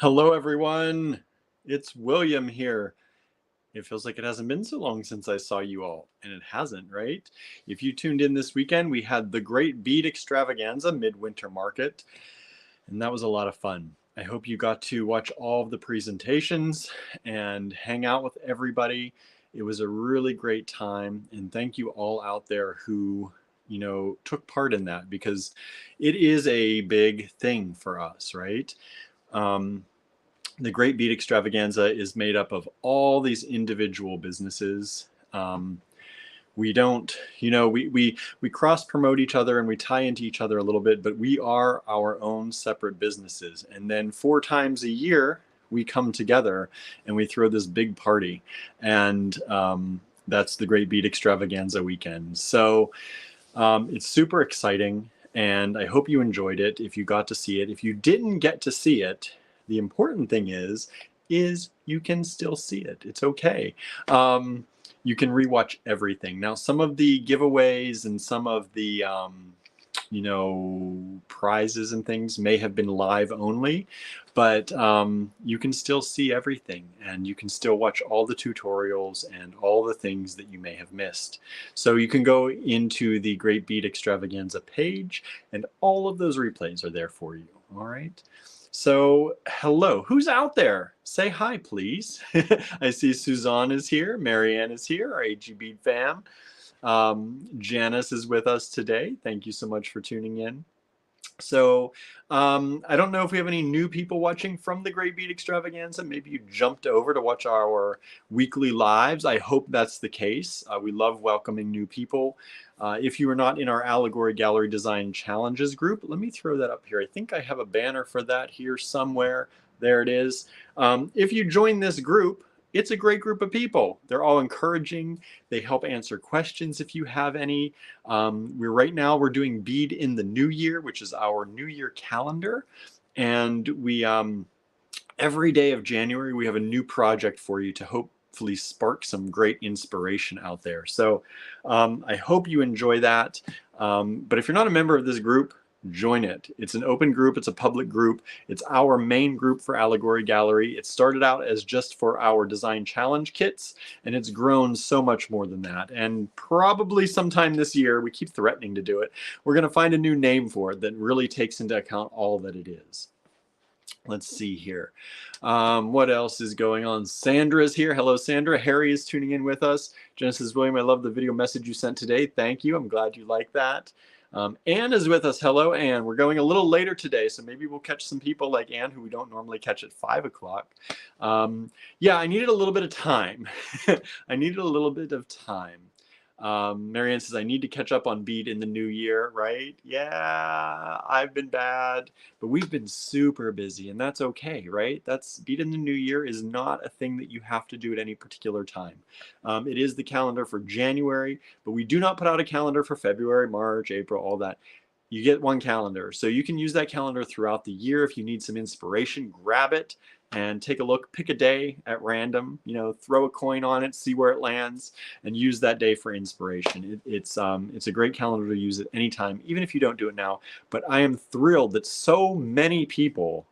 Hello, everyone. It's William here. It feels like it hasn't been so long since I saw you all, and it hasn't, right? If you tuned in this weekend, we had the Great Bead Extravaganza Midwinter Market, and that was a lot of fun. I hope you got to watch all of the presentations and hang out with everybody. It was a really great time, and thank you all out there who took part in that because it is a big thing for us, right? Um, the Great Beat Extravaganza is made up of all these individual businesses. We don't, we cross promote each other and we tie into each other a little bit, but we are our own separate businesses. And then 4 times a year, we come together and we throw this big party. And that's the Great Beat Extravaganza weekend. So it's super exciting. And I hope you enjoyed it if you got to see it. If you didn't get to see it, the important thing is you can still see it. It's okay. You can rewatch everything. Now, some of the giveaways and some of the prizes and things may have been live only, but you can still see everything and you can still watch all the tutorials and all the things that you may have missed. So you can go into the Great Beat Extravaganza page and all of those replays are there for you. All right. So hello, who's out there? Say hi, please. I see Suzanne is here, Marianne is here, our AG Beat fam. Janice is with us today. Thank you so much for tuning in. So I don't know if we have any new people watching from the Great Beat Extravaganza. Maybe you jumped over to watch our weekly lives. I hope that's the case. We love welcoming new people. If you are not in our Allegory Gallery Design Challenges group, let me throw that up here. I think I have a banner for that here somewhere. There it is. If you join this group, it's a great group of people. They're all encouraging. They help answer questions if you have any. Right now we're doing Bead in the New Year, which is our New Year calendar. And we every day of January, we have a new project for you to hopefully spark some great inspiration out there. So I hope you enjoy that. But if you're not a member of this group, join it. It's an open group. It's a public group. It's our main group for Allegory Gallery. It started out as just for our design challenge kits, and it's grown so much more than that. And probably sometime this year, we keep threatening to do it, we're going to find a new name for it that really takes into account all that it is. Let's see here. What else is going on? Sandra's here. Hello, Sandra. Harry is tuning in with us. Genesis William, I love the video message you sent today. Thank you. I'm glad you like that. Anne is with us. Hello, Anne. We're going a little later today, so maybe we'll catch some people like Anne who we don't normally catch at 5 o'clock. Yeah, I needed a little bit of time. I needed a little bit of time. Marianne says, I need to catch up on Beat in the new year, right? Yeah, I've been bad, but we've been super busy, and that's okay, right? That's Beat in the new year is not a thing that you have to do at any particular time. It is the calendar for January, but we do not put out a calendar for February, March, April, all that. You get one calendar. So you can use that calendar throughout the year. If you need some inspiration, grab it and take a look, pick a day at random, throw a coin on it, see where it lands, and use that day for inspiration. It's a great calendar to use at any time, even if you don't do it now. But I am thrilled that so many people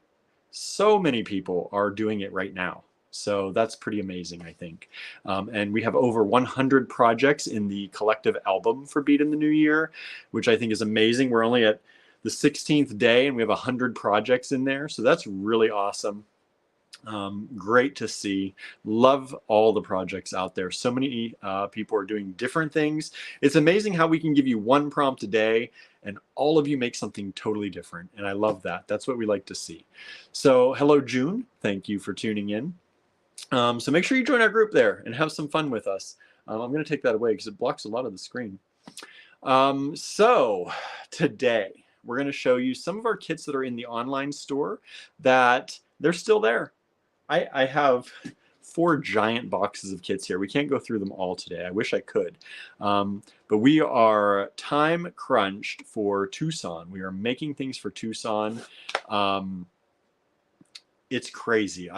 are doing it right now. So that's pretty amazing, I think. And we have over 100 projects in the collective album for Beat in the New Year, which I think is amazing. We're only at the 16th day and we have 100 projects in there. So that's really awesome. Great to see. Love all the projects out there. So many people are doing different things. It's amazing how we can give you one prompt a day and all of you make something totally different. And I love that. That's what we like to see. So hello, June. Thank you for tuning in. So make sure you join our group there and have some fun with us. I'm going to take that away because it blocks a lot of the screen. So today we're going to show you some of our kits that are in the online store that they're still there. I have 4 giant boxes of kits here. We can't go through them all today. I wish I could. But we are time crunched for Tucson. We are making things for Tucson. It's crazy.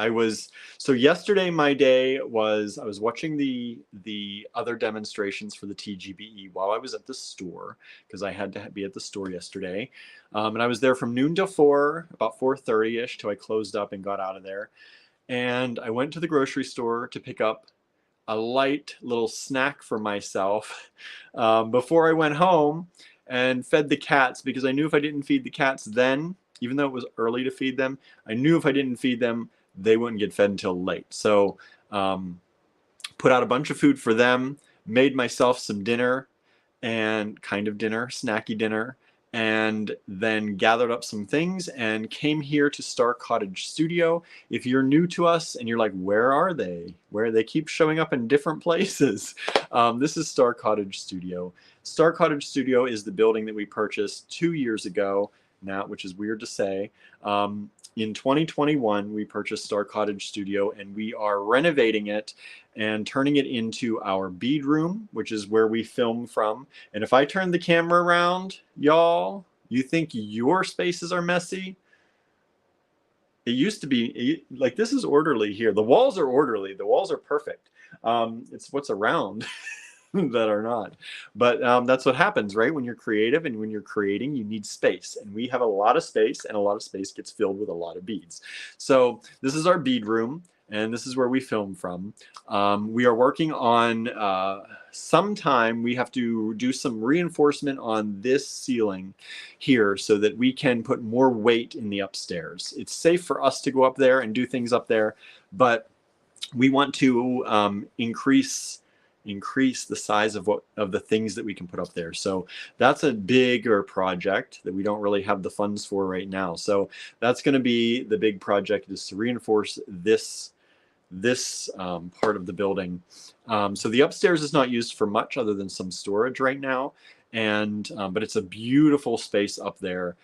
So yesterday my day was, I was watching the other demonstrations for the TGBE while I was at the store, because I had to be at the store yesterday. And I was there from noon till 4, about 4:30ish, till I closed up and got out of there. And I went to the grocery store to pick up a light little snack for myself before I went home and fed the cats, because I knew if I didn't feed the cats then, even though it was early to feed them, I knew if I didn't feed them, they wouldn't get fed until late. So put out a bunch of food for them, made myself some dinner, and kind of dinner, snacky dinner, and then gathered up some things and came here to Star Cottage Studio. If you're new to us and you're like, where are they? Where they keep showing up in different places. This is Star Cottage Studio. Star Cottage Studio is the building that we purchased 2 years ago now, which is weird to say. In 2021, we purchased Star Cottage Studio, and we are renovating it and turning it into our bead room, which is where we film from. And if I turn the camera around, y'all, you think your spaces are messy? It used to be, like, this is orderly here. The walls are orderly. The walls are perfect. It's what's around that are not. But that's what happens, right? When you're creative and when you're creating, you need space. And we have a lot of space, and a lot of space gets filled with a lot of beads. So this is our bead room, and this is where we film from. We are working on, sometime we have to do some reinforcement on this ceiling here so that we can put more weight in the upstairs. It's safe for us to go up there and do things up there, but we want to increase the size of the things that we can put up there. So that's a bigger project that we don't really have the funds for right now. So that's going to be the big project, is to reinforce this part of the building. So the upstairs is not used for much other than some storage right now, and but it's a beautiful space up there.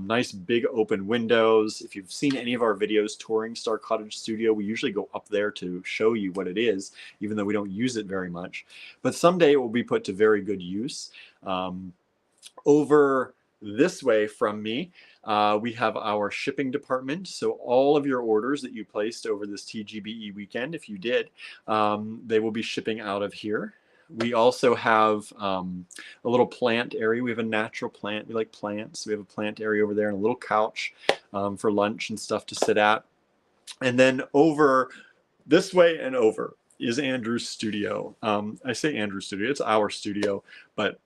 Nice big open windows. If you've seen any of our videos touring Star Cottage Studio, we usually go up there to show you what it is, even though we don't use it very much. But someday it will be put to very good use. Over this way from me, we have our shipping department. So all of your orders that you placed over this TGBE weekend, if you did, they will be shipping out of here. We also have a little plant area. We have a natural plant. We like plants. We have a plant area over there and a little couch for lunch and stuff to sit at. And then over this way and over is Andrew's studio. I say Andrew's studio. It's our studio, but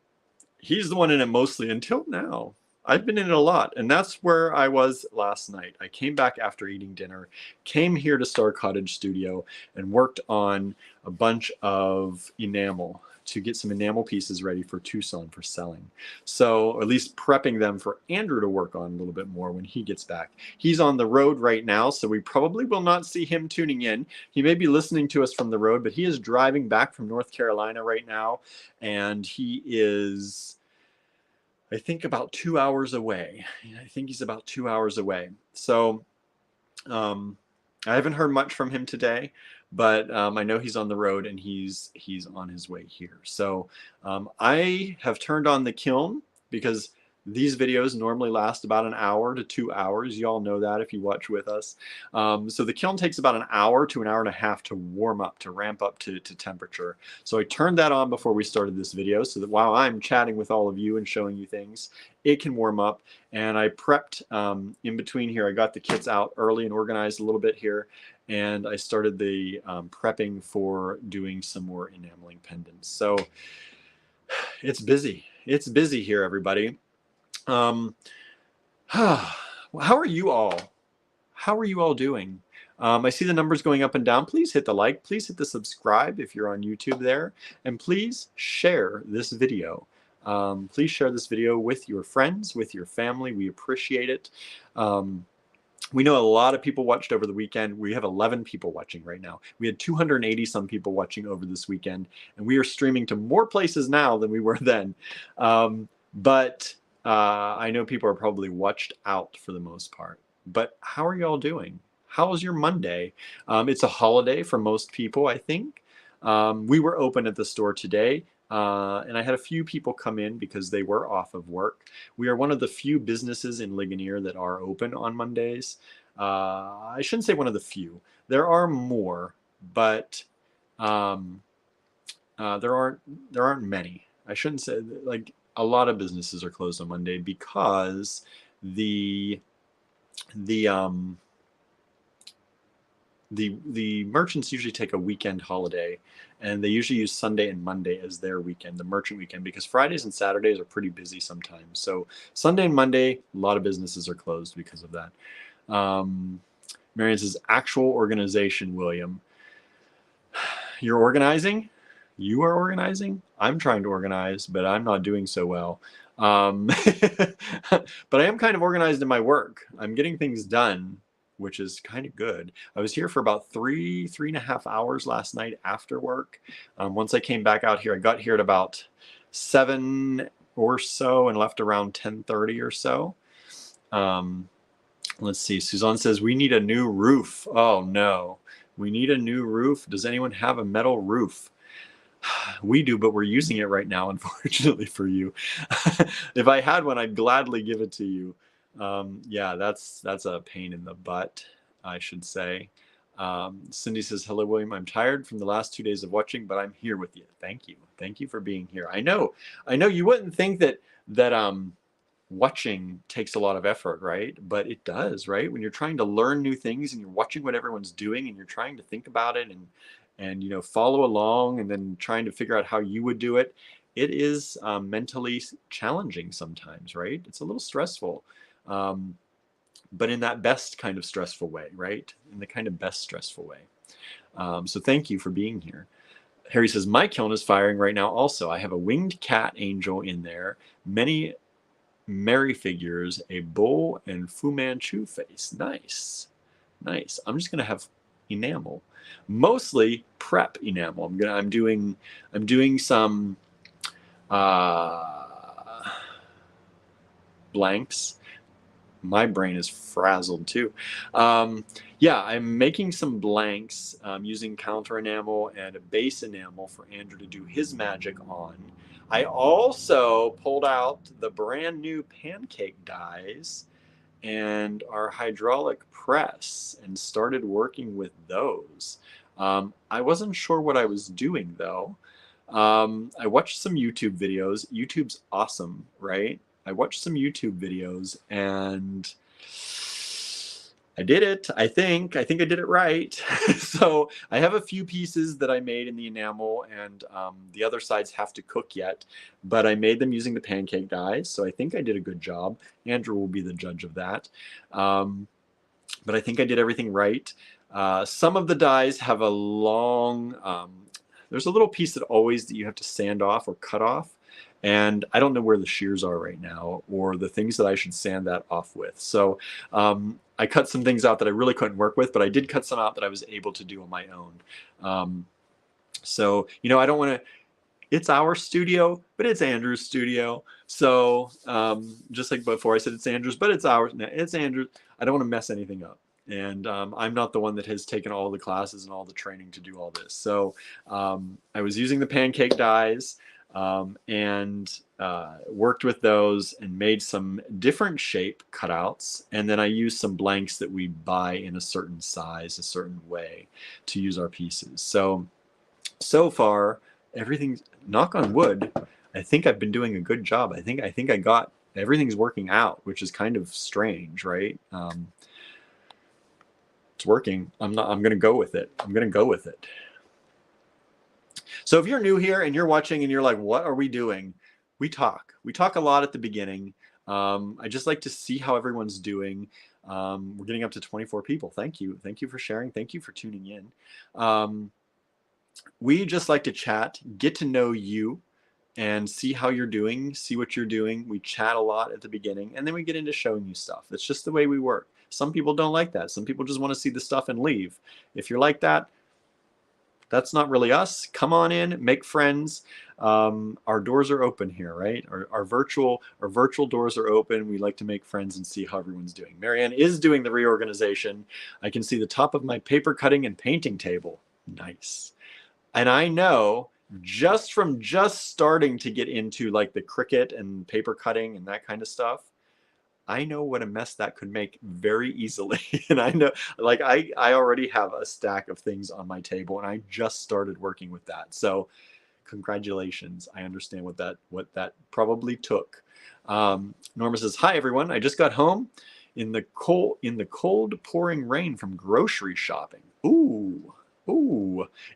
he's the one in it mostly until now. I've been in it a lot, and that's where I was last night. I came back after eating dinner, came here to Star Cottage Studio, and worked on a bunch of enamel to get some enamel pieces ready for Tucson for selling. So, or at least prepping them for Andrew to work on a little bit more when he gets back. He's on the road right now, so we probably will not see him tuning in. He may be listening to us from the road, but he is driving back from North Carolina right now, and he is, I think, about 2 hours away. I think he's about 2 hours away. So I haven't heard much from him today, but I know he's on the road and he's on his way here. So I have turned on the kiln because these videos normally last about an hour to 2 hours. You all know that if you watch with us. So the kiln takes about an hour to an hour and a half to warm up, to ramp up to temperature. So I turned that on before we started this video so that while I'm chatting with all of you and showing you things, it can warm up. And I prepped in between here. I got the kits out early and organized a little bit here. And I started the prepping for doing some more enameling pendants. So it's busy. It's busy here, everybody. How are you all? How are you all doing? I see the numbers going up and down. Please hit the like. Please hit the subscribe if you're on YouTube there. And please share this video. Please share this video with your friends, with your family. We appreciate it. We know a lot of people watched over the weekend. We have 11 people watching right now. We had 280 some people watching over this weekend. And we are streaming to more places now than we were then. But I know people are probably watched out for the most part. But how are you all doing? How was your Monday? It's a holiday for most people, I think. We were open at the store today, and I had a few people come in because they were off of work. We are one of the few businesses in Ligonier that are open on Mondays. I shouldn't say one of the few. There are more, but um, there aren't many. I shouldn't say, like, a lot of businesses are closed on Monday because the the um, the merchants usually take a weekend holiday, and they usually use Sunday and Monday as their weekend, the merchant weekend, because Fridays and Saturdays are pretty busy sometimes. So Sunday and Monday, a lot of businesses are closed because of that. Marianne says, actual organization, William. You're organizing? You are organizing? I'm trying to organize, but I'm not doing so well. But I am kind of organized in my work. I'm getting things done, which is kind of good. I was here for about three and a half hours last night after work. Once I came back out here, I got here at about 7 or so and left around 10:30 or so. Let's see. Suzanne says, we need a new roof. Oh, no. We need a new roof. Does anyone have a metal roof? We do, but we're using it right now, unfortunately for you. If I had one, I'd gladly give it to you. Yeah, that's a pain in the butt, I should say. Cindy says, hello, William. I'm tired from the last 2 days of watching, but I'm here with you. Thank you. Thank you for being here. I know you wouldn't think that watching takes a lot of effort, right? But it does, right? When you're trying to learn new things and you're watching what everyone's doing and you're trying to think about it and follow along and then trying to figure out how you would do it, it is mentally challenging sometimes, right? It's a little stressful, but in that best kind of stressful way, right? In the kind of best stressful way. So thank you for being here. Harry says, my kiln is firing right now also. I have a winged cat angel in there, many Mary figures, a bull, and Fu Manchu face. Nice. Nice. I'm just gonna have enamel, mostly prep enamel. I'm doing some blanks. My brain is frazzled too. Yeah, I'm making some blanks using counter enamel and a base enamel for Andrew to do his magic on. I also pulled out the brand new pancake dies and our hydraulic press and started working with those. I wasn't sure what I was doing though. I watched some YouTube videos. YouTube's awesome, right? I watched some YouTube videos and I did it. I think I did it right. So I have a few pieces that I made in the enamel, and the other sides have to cook yet, but I made them using the pancake dies. So I think I did a good job. Andrew will be the judge of that. But I think I did everything right. Some of the dies have a long, there's a little piece that you have to sand off or cut off. And I don't know where the shears are right now or the things that I should sand that off with. So I cut some things out that I really couldn't work with, but I did cut some out that I was able to do on my own. So, I don't want to, it's our studio, but it's Andrew's studio. So just like before, I said it's Andrew's, but it's ours. It's Andrew's. I don't want to mess anything up. And I'm not the one that has taken all the classes and all the training to do all this. So I was using the pancake dies and worked with those and made some different shape cutouts. And then I used some blanks that we buy in a certain size, a certain way to use our pieces. So far, everything's, knock on wood, I think I've been doing a good job. I think I got, everything's working out, which is kind of strange, right? It's working. I'm going to go with it. So if you're new here and you're watching and you're like, what are we doing? We talk a lot at the beginning. I just like to see how everyone's doing. We're getting up to 24 people. Thank you for sharing. Thank you for tuning in. We just like to chat, get to know you, and see how you're doing, see what you're doing. We chat a lot at the beginning, and then we get into showing you stuff. That's just the way we work. Some people don't like that. Some people just want to see the stuff and leave. If you're like that, that's not really us. Come on in, make friends. Our doors are open here, right? Our virtual doors are open. We like to make friends and see how everyone's doing. Marianne is doing the reorganization. I can see the top of my paper cutting and painting table. Nice. And I know just from starting to get into like the Cricut and paper cutting and that kind of stuff, I know what a mess that could make very easily. And I know, like, I already have a stack of things on my table, and I just started working with that. So congratulations. I understand what that probably took. Norma says, hi everyone. I just got home in the cold pouring rain from grocery shopping. Ooh,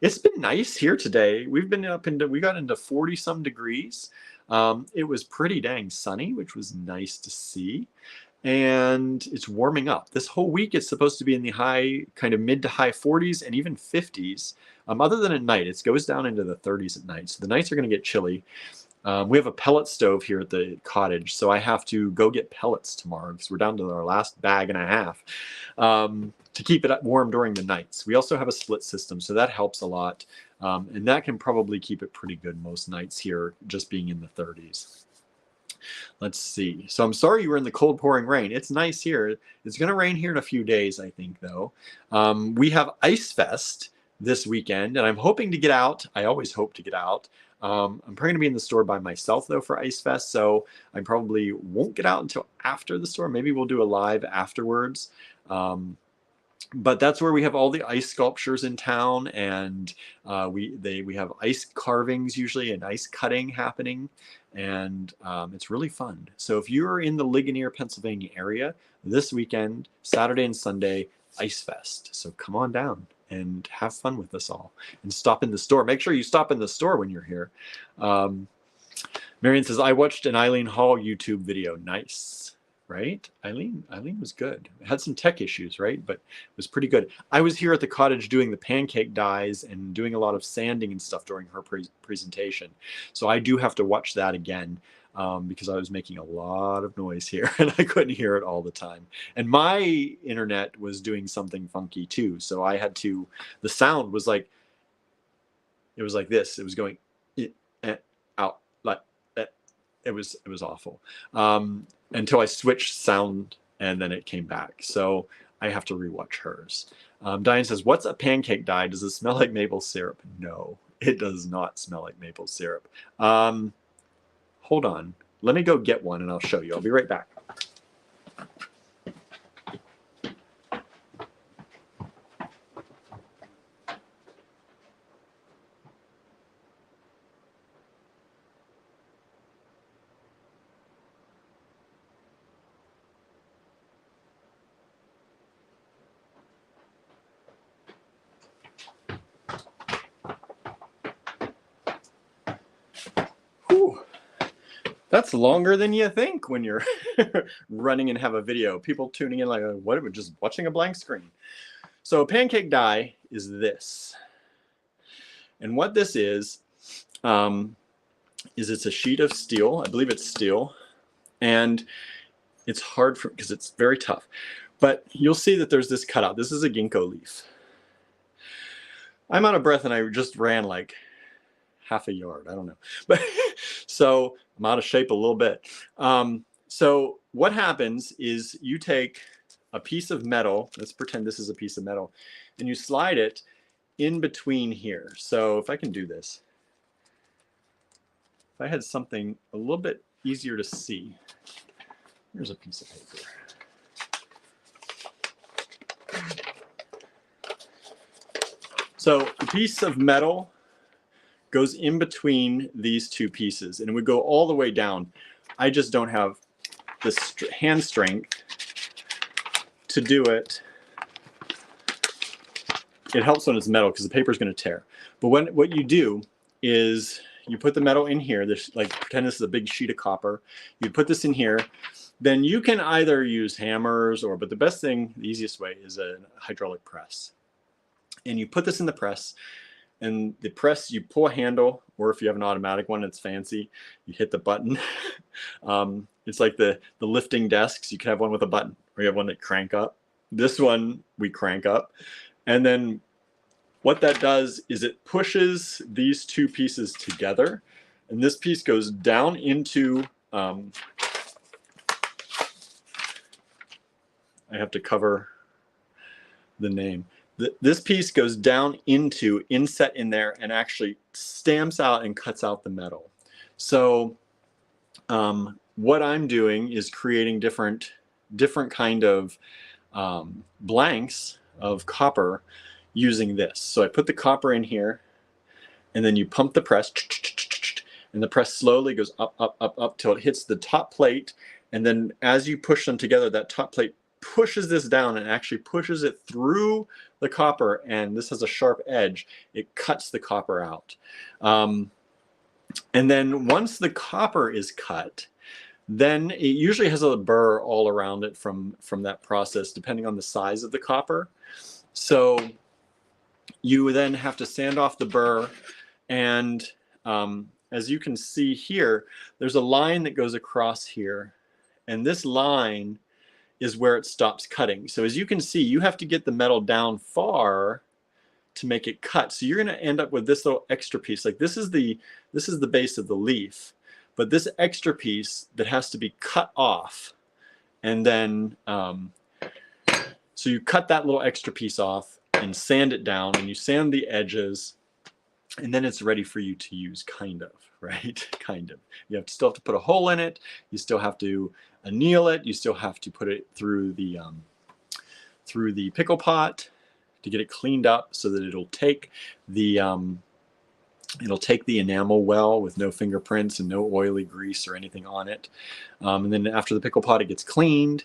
it's been nice here today. We got into 40 some degrees. It was pretty dang sunny, which was nice to see. And it's warming up. This whole week it's supposed to be in the high, kind of mid to high 40s and even 50s. Other than at night, it goes down into the 30s at night. So the nights are going to get chilly. We have a pellet stove here at the cottage, so I have to go get pellets tomorrow because we're down to our last bag and a half to keep it warm during the nights. We also have a split system, so that helps a lot. And that can probably keep it pretty good most nights here, just being in the 30s. Let's see. So I'm sorry you were in the cold pouring rain. It's nice here. It's going to rain here in a few days, I think, though. We have Ice Fest this weekend, and I'm hoping to get out. I always hope to get out. I'm probably going to be in the store by myself, though, for Ice Fest, so I probably won't get out until after the store. Maybe we'll do a live afterwards. But that's where we have all the ice sculptures in town, and we have ice carvings usually and ice cutting happening, and it's really fun. So if you're in the Ligonier, Pennsylvania area this weekend, Saturday and Sunday, Ice Fest. So come on down and have fun with us all, and stop in the store. Make sure you stop in the store when you're here. Marion says, I watched an Eileen Hall YouTube video. Nice. Right? Eileen was good. It had some tech issues, right? But it was pretty good. I was here at the cottage doing the pancake dyes and doing a lot of sanding and stuff during her presentation. So I do have to watch that again because I was making a lot of noise here and I couldn't hear it all the time. And my internet was doing something funky too. So I had to, the sound was like, it was like this. It was going out, like it was awful. Until I switched sound and then it came back. So I have to rewatch hers. Diane says, what's a pancake dye? Does it smell like maple syrup? No, it does not smell like maple syrup. Hold on. Let me go get one and I'll show you. I'll be right back. That's longer than you think when you're running and have a video. People tuning in like, what, are we just watching a blank screen? So a pancake die is this. And what this is it's a sheet of steel. I believe it's steel. And it's hard because it's very tough. But you'll see that there's this cutout. This is a ginkgo leaf. I'm out of breath and I just ran like half a yard. I don't know. But so I'm out of shape a little bit. So what happens is you take a piece of metal. Let's pretend this is a piece of metal. And you slide it in between here. So if I can do this. If I had something a little bit easier to see. Here's a piece of paper. So a piece of metal goes in between these two pieces and it would go all the way down. I just don't have the hand strength to do it. It helps when it's metal because the paper is going to tear. But what you do is you put the metal in here. There's like, pretend this is a big sheet of copper. You put this in here. Then you can either use hammers but the best thing, the easiest way is a hydraulic press. And you put this in the press. And the press, you pull a handle, or if you have an automatic one, it's fancy. You hit the button. It's like the lifting desks. You can have one with a button, or you have one that crank up. This one we crank up. And then what that does is it pushes these two pieces together. And this piece goes down into, I have to cover the name. This piece goes down into inset in there and actually stamps out and cuts out the metal. So what I'm doing is creating different different kind of blanks of copper using this. So I put the copper in here, and then you pump the press, and the press slowly goes up, up, up, up till it hits the top plate. And then as you push them together, that top plate pushes this down and actually pushes it through the copper. And this has a sharp edge. It cuts the copper out. And then once the copper is cut, then it usually has a burr all around it from that process, depending on the size of the copper. So you then have to sand off the burr. And as you can see here, there's a line that goes across here. And this line is where it stops cutting. So as you can see, you have to get the metal down far to make it cut. So you're going to end up with this little extra piece. Like this is the base of the leaf, but this extra piece that has to be cut off. And then, so you cut that little extra piece off and sand it down, and you sand the edges, and then it's ready for you to use, kind of, right? Kind of. You still have to put a hole in it. You still have to anneal it. You still have to put it through the pickle pot to get it cleaned up so that it'll take the enamel well with no fingerprints and no oily grease or anything on it. And then after the pickle pot, it gets cleaned.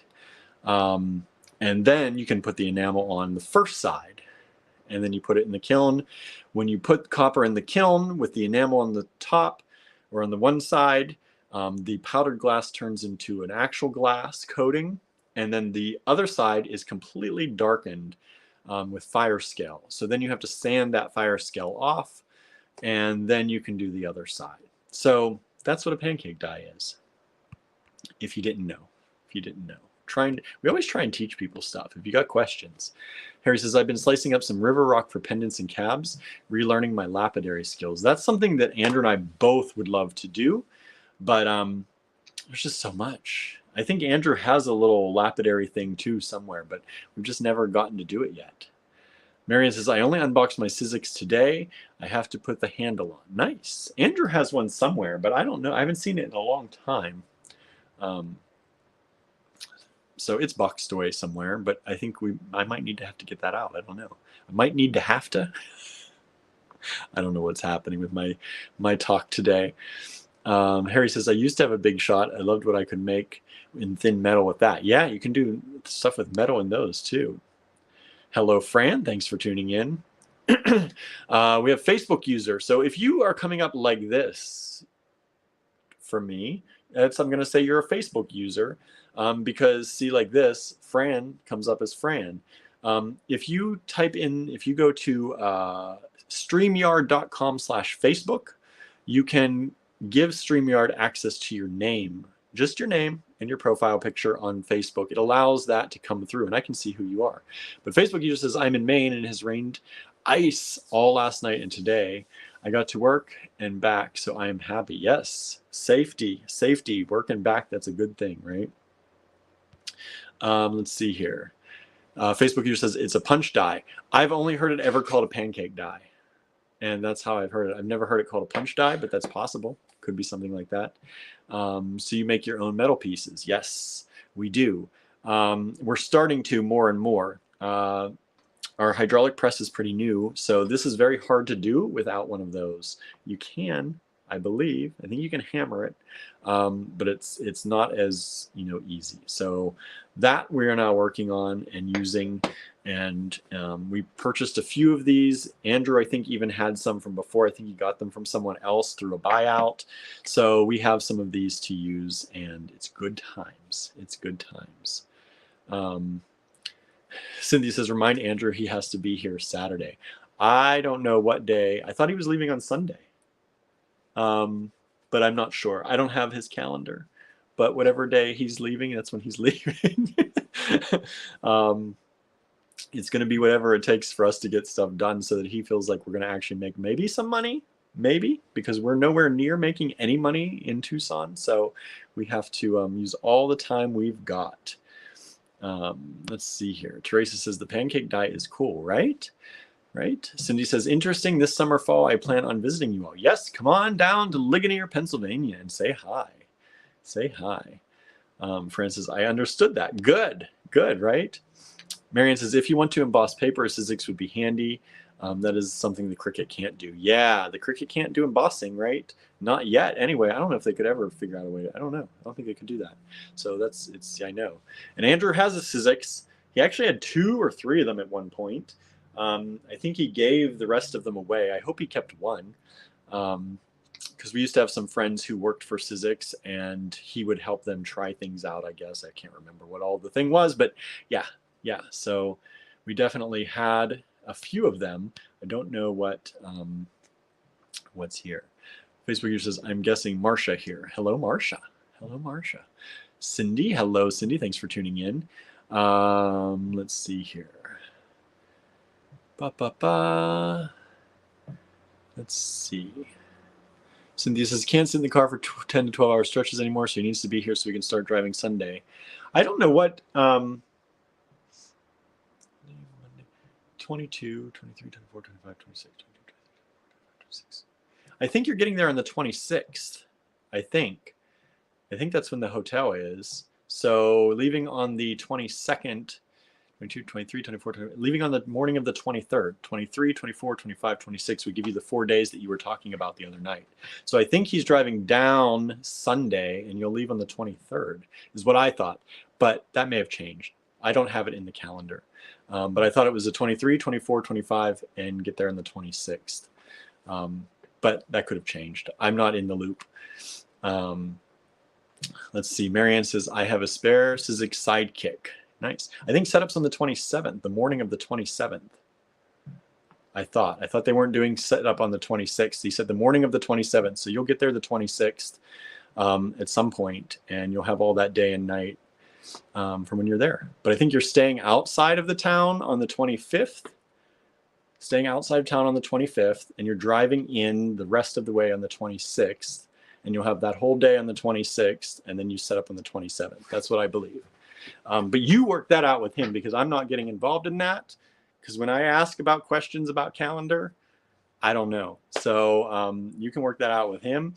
And then you can put the enamel on the first side, and then you put it in the kiln. When you put copper in the kiln with the enamel on the top or on the one side, the powdered glass turns into an actual glass coating, and then the other side is completely darkened with fire scale. So then you have to sand that fire scale off, and then you can do the other side. So that's what a pancake die is, if you didn't know. We always try and teach people stuff. If you got questions. Harry says, I've been slicing up some river rock for pendants and cabs, relearning my lapidary skills. That's something that Andrew and I both would love to do, but there's just so much. I think Andrew has a little lapidary thing too somewhere, but we've just never gotten to do it yet. Marian says, I only unboxed my Sizzix today. I have to put the handle on. Nice. Andrew has one somewhere, but I don't know. I haven't seen it in a long time. So it's boxed away somewhere, but I think I might need to have to get that out. I don't know. I might need to have to. I don't know what's happening with my talk today. Harry says, I used to have a Big Shot. I loved what I could make in thin metal with that. Yeah, you can do stuff with metal in those too. Hello, Fran. Thanks for tuning in. We have Facebook user. So if you are coming up like this for me, I'm going to say you're a Facebook user. Because see, like this, Fran comes up as Fran. If you go to StreamYard.com/Facebook, you can give StreamYard access to your name, just your name and your profile picture on Facebook. It allows that to come through, and I can see who you are. But Facebook user says, I'm in Maine and it has rained ice all last night and today. I got to work and back, so I am happy. Yes, safety, work and back, that's a good thing, right? Let's see here. Facebook user says it's a punch die. I've only heard it ever called a pancake die, and that's how I've heard it. I've never heard it called a punch die, but that's possible. Could be something like that. So you make your own metal pieces. Yes, we do. We're starting to more and more. Our hydraulic press is pretty new, so this is very hard to do without one of those. You can, I believe. I think you can hammer it, but it's not as easy. So that we're now working on and using, and we purchased a few of these. Andrew, I think, even had some from before. I think he got them from someone else through a buyout. So we have some of these to use, and it's good times. It's good times. Cynthia says, remind Andrew he has to be here Saturday. I don't know what day. I thought he was leaving on Sunday. But I'm not sure. I don't have his calendar, but whatever day he's leaving, that's when he's leaving. It's going to be whatever it takes for us to get stuff done so that he feels like we're going to actually make maybe some money, because we're nowhere near making any money in Tucson. So we have to use all the time we've got. Let's see here. Teresa says the pancake die is cool, right? Right. Cindy says, interesting. This summer, fall, I plan on visiting you all. Yes, come on down to Ligonier, Pennsylvania and say hi. Say hi. Francis, I understood that. Good, good, right? Marianne says, if you want to emboss paper, Sizzix would be handy. That is something the Cricut can't do. Yeah, the Cricut can't do embossing, right? Not yet. Anyway, I don't know if they could ever figure out a way to, I don't know. I don't think they could do that. So I know. And Andrew has a Sizzix. He actually had 2 or 3 of them at one point. I think he gave the rest of them away. I hope he kept one. Because we used to have some friends who worked for Sizzix, and he would help them try things out, I guess. I can't remember what all the thing was, but yeah. So we definitely had a few of them. I don't know what's here. Facebook user says, I'm guessing Marcia here. Hello, Marcia. Hello, Marcia. Cindy. Hello, Cindy. Thanks for tuning in. Let's see here. Let's see. Cynthia says, can't sit in the car for 10 to 12 hour stretches anymore, so he needs to be here so we can start driving Sunday. I don't know what... 22, 23, 24, 25, 26, 22, 26. I think you're getting there on the 26th. I think that's when the hotel is. So leaving on the 22nd, 22, 23, 24, 25, leaving on the morning of the 23rd, 23, 24, 25, 26 would give you the 4 days that you were talking about the other night. So I think he's driving down Sunday and you'll leave on the 23rd is what I thought, but that may have changed. I don't have it in the calendar. But I thought it was the 23, 24, 25 and get there on the 26th. But that could have changed. I'm not in the loop. Let's see. Marianne says, I have a spare Sizzix Sidekick. Nice. I think setup's on the 27th, the morning of the 27th. I thought they weren't doing setup on the 26th. He said the morning of the 27th. So you'll get there the 26th at some point, and you'll have all that day and night from when you're there. But I think you're staying outside of the town on the 25th. Staying outside of town on the 25th, and you're driving in the rest of the way on the 26th, and you'll have that whole day on the 26th, and then you set up on the 27th. That's what I believe. But you work that out with him, because I'm not getting involved in that. Because when I ask about questions about calendar, I don't know. So you can work that out with him.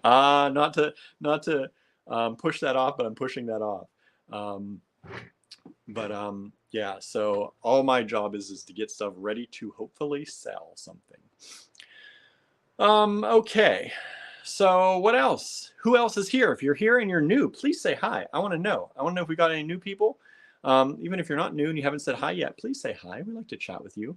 Not to push that off, but I'm pushing that off. Yeah, so all my job is to get stuff ready to hopefully sell something. Okay, so what else? Who else is here? If you're here and you're new, please say hi. I want to know. I want to know if we got any new people. Even if you're not new and you haven't said hi yet, please say hi. We'd like to chat with you.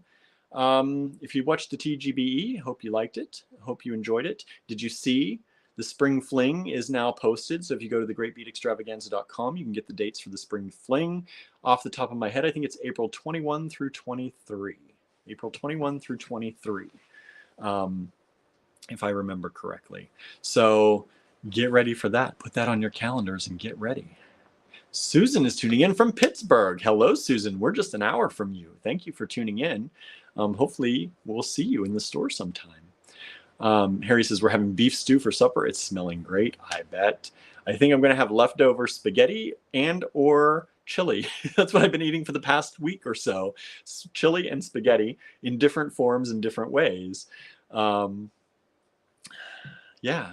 If you watched the TGBE, hope you liked it. Hope you enjoyed it. Did you see the Spring Fling is now posted? So if you go to thegreatbeatextravaganza.com, you can get the dates for the Spring Fling. Off the top of my head, I think it's April 21 through 23. April 21 through 23, if I remember correctly. So get ready for that. Put that on your calendars and get ready. Susan is tuning in from Pittsburgh. Hello, Susan. We're just an hour from you. Thank you for tuning in. Hopefully, we'll see you in the store sometime. Harry says, we're having beef stew for supper. It's smelling great, I bet. I think I'm going to have leftover spaghetti and or chili. That's what I've been eating for the past week or so. Chili and spaghetti in different forms and different ways. Yeah,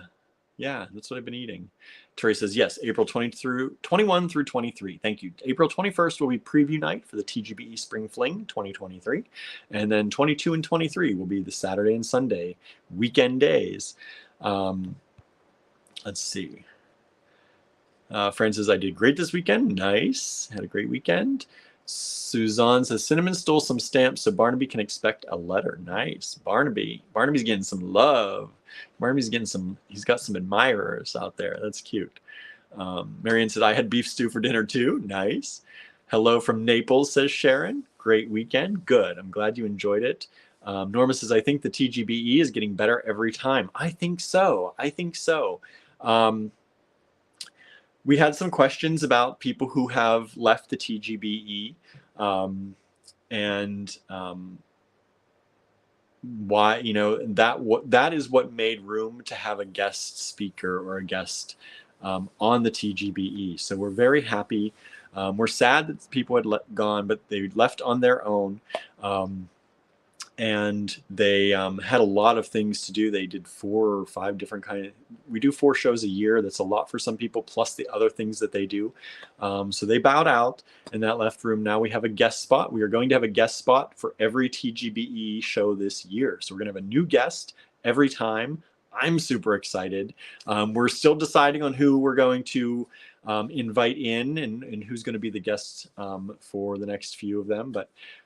that's what I've been eating. Terry says, yes, April 21 through 23. Thank you. April 21st will be preview night for the TGBE Spring Fling 2023. And then 22 and 23 will be the Saturday and Sunday weekend days. Let's see. Fran says, I did great this weekend. Nice. Had a great weekend. Suzanne says, Cinnamon stole some stamps so Barnaby can expect a letter. Nice. Barnaby's getting some love. Barnaby's getting he's got some admirers out there. That's cute. Marianne said, I had beef stew for dinner too. Nice. Hello from Naples, says Sharon. Great weekend. Good. I'm glad you enjoyed it. Norma says, I think the TGBE is getting better every time. I think so. We had some questions about people who have left the TGBE and why, that is what made room to have a guest speaker or a guest on the TGBE. So we're very happy. We're sad that people had gone, but they left on their own. and they had a lot of things to do. They did 4 or 5 different we do 4 shows a year. That's a lot for some people, plus the other things that they do. So they bowed out in that left room. Now we have a guest spot. We are going to have a guest spot for every TGBE show this year. So we're going to have a new guest every time. I'm super excited. We're still deciding on who we're going to invite in and who's going to be the guests for the next few of them.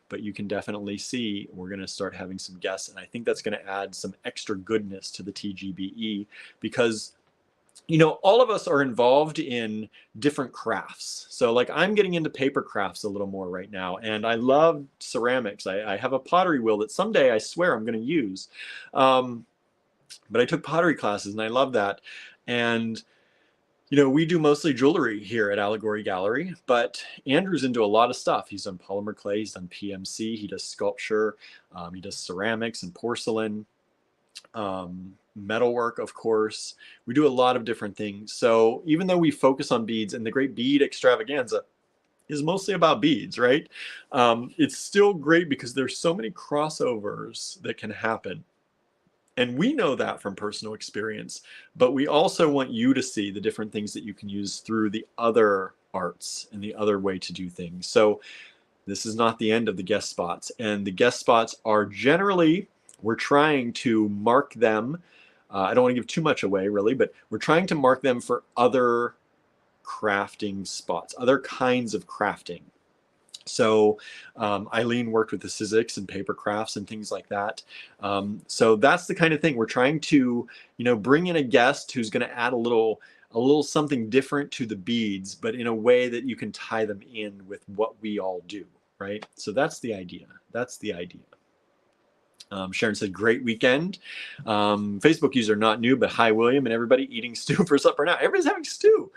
But you can definitely see we're going to start having some guests. And I think that's going to add some extra goodness to the TGBE because, you know, all of us are involved in different crafts. So like I'm getting into paper crafts a little more right now, and I love ceramics. I have a pottery wheel that someday I swear I'm going to use. But I took pottery classes and I love that. And you know, we do mostly jewelry here at Allegory Gallery, but Andrew's into a lot of stuff. He's done polymer clay, he's done PMC, he does sculpture, he does ceramics and porcelain, metalwork, of course. We do a lot of different things. So even though we focus on beads, and the Great Bead Extravaganza is mostly about beads, right? It's still great because there's so many crossovers that can happen. And we know that from personal experience, but we also want you to see the different things that you can use through the other arts and the other way to do things. So this is not the end of the guest spots. And the guest spots are generally, we're trying to mark them. I don't want to give too much away really, but we're trying to mark them for other crafting spots, other kinds of crafting. So Eileen worked with the Sizzix and paper crafts and things like that. So that's the kind of thing we're trying to, you know, bring in a guest who's going to add a little something different to the beads, but in a way that you can tie them in with what we all do, right? So that's the idea. That's the idea. Sharon said, great weekend. Facebook user not new, but hi, William, and everybody eating stew for supper now. Everybody's having stew.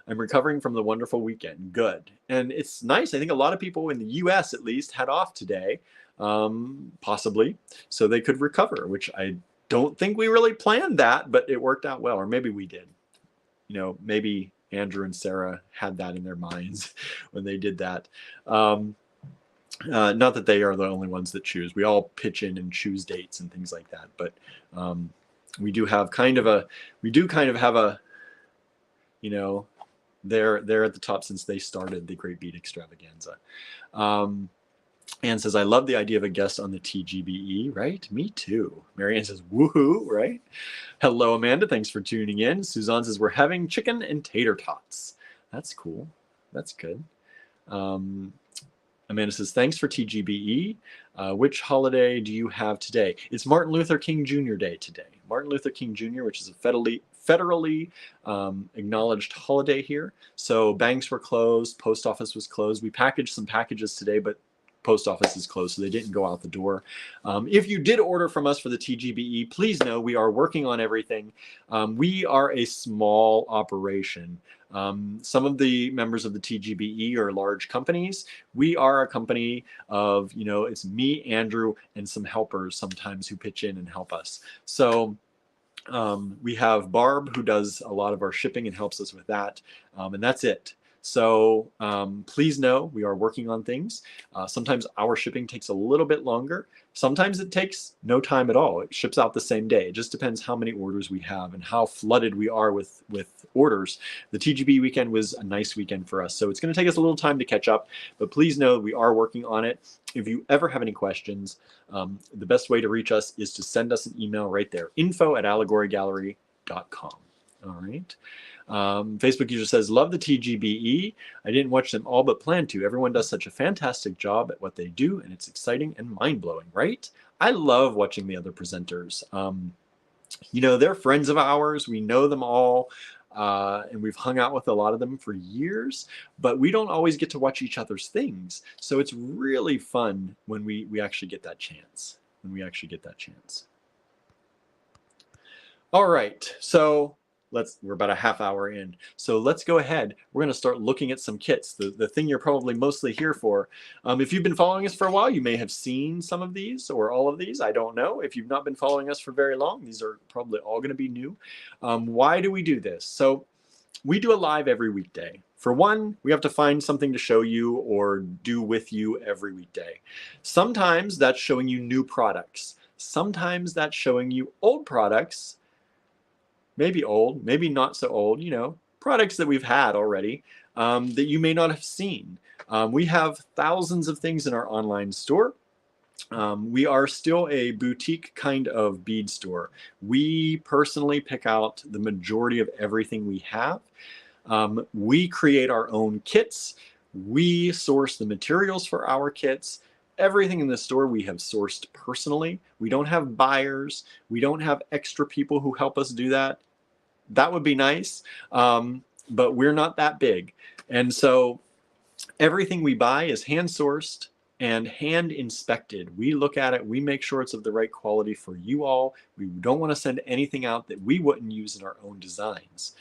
I'm recovering from the wonderful weekend. Good. And it's nice. I think a lot of people in the US at least had off today, possibly, so they could recover, which I don't think we really planned that, but it worked out well. Or maybe we did. You know, maybe Andrew and Sarah had that in their minds when they did that. Not that they are the only ones that choose. We all pitch in and choose dates and things like that. But we do have kind of a, you know, they're at the top since they started the Great Bead Extravaganza. Anne says, I love the idea of a guest on the TGBE, right? Me too. Marianne says, woohoo, right? Hello, Amanda. Thanks for tuning in. Suzanne says, we're having chicken and tater tots. That's cool. That's good. Amanda says, thanks for TGBE. Which holiday do you have today? It's Martin Luther King Jr. Day today. Martin Luther King Jr., which is a federally acknowledged holiday here. So banks were closed, post office was closed. We packaged some packages today, but post office is closed, so they didn't go out the door. If you did order from us for the TGBE, please know we are working on everything. We are a small operation. Some of the members of the TGBE are large companies. We are a company of, you know, it's me, Andrew, and some helpers sometimes who pitch in and help us. So we have Barb, who does a lot of our shipping and helps us with that. And that's it. So please know we are working on things. Sometimes our shipping takes a little bit longer. Sometimes it takes no time at all. It ships out the same day. It just depends how many orders we have and how flooded we are with orders. The TGB weekend was a nice weekend for us. So it's going to take us a little time to catch up, but please know we are working on it. If you ever have any questions, the best way to reach us is to send us an email right there, info@allegorygallery.com. All right. Facebook user says, love the TGBE. I didn't watch them all, but plan to. Everyone does such a fantastic job at what they do, and it's exciting and mind-blowing, right? I love watching the other presenters. You know, they're friends of ours. We know them all, and we've hung out with a lot of them for years, but we don't always get to watch each other's things. So it's really fun when we actually get that chance, All right, so we're about a half hour in. So let's go ahead. We're going to start looking at some kits, the thing you're probably mostly here for. If you've been following us for a while, you may have seen some of these or all of these. I don't know. If you've not been following us for very long, these are probably all going to be new. Why do we do this? So we do a live every weekday. For one, we have to find something to show you or do with you every weekday. Sometimes that's showing you new products. Sometimes that's showing you old products, maybe old, maybe not so old, you know, products that we've had already that you may not have seen. We have thousands of things in our online store. We are still a boutique kind of bead store. We personally pick out the majority of everything we have. We create our own kits. We source the materials for our kits. Everything in the store we have sourced personally. We don't have buyers. We don't have extra people who help us do that. That would be nice, but we're not that big. And so everything we buy is hand sourced and hand inspected. We look at it, we make sure it's of the right quality for you all. We don't want to send anything out that we wouldn't use in our own designs.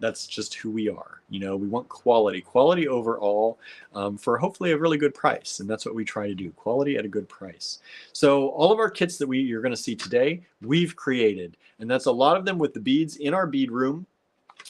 That's just who we are. You know, we want quality overall for hopefully a really good price. And that's what we try to do, quality at a good price. So all of our kits that you're going to see today, we've created. And that's a lot of them with the beads in our bead room.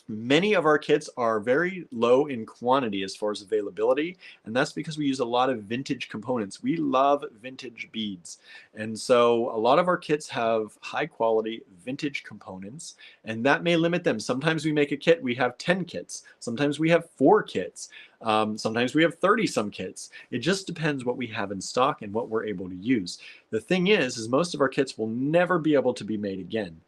Many of our kits are very low in quantity as far as availability, and that's because we use a lot of vintage components. We love vintage beads, and so a lot of our kits have high quality vintage components, and that may limit them. Sometimes we make a kit, we have 10 kits. Sometimes we have 4 kits. Sometimes we have 30 some kits. It just depends what we have in stock and what we're able to use. The thing is most of our kits will never be able to be made again.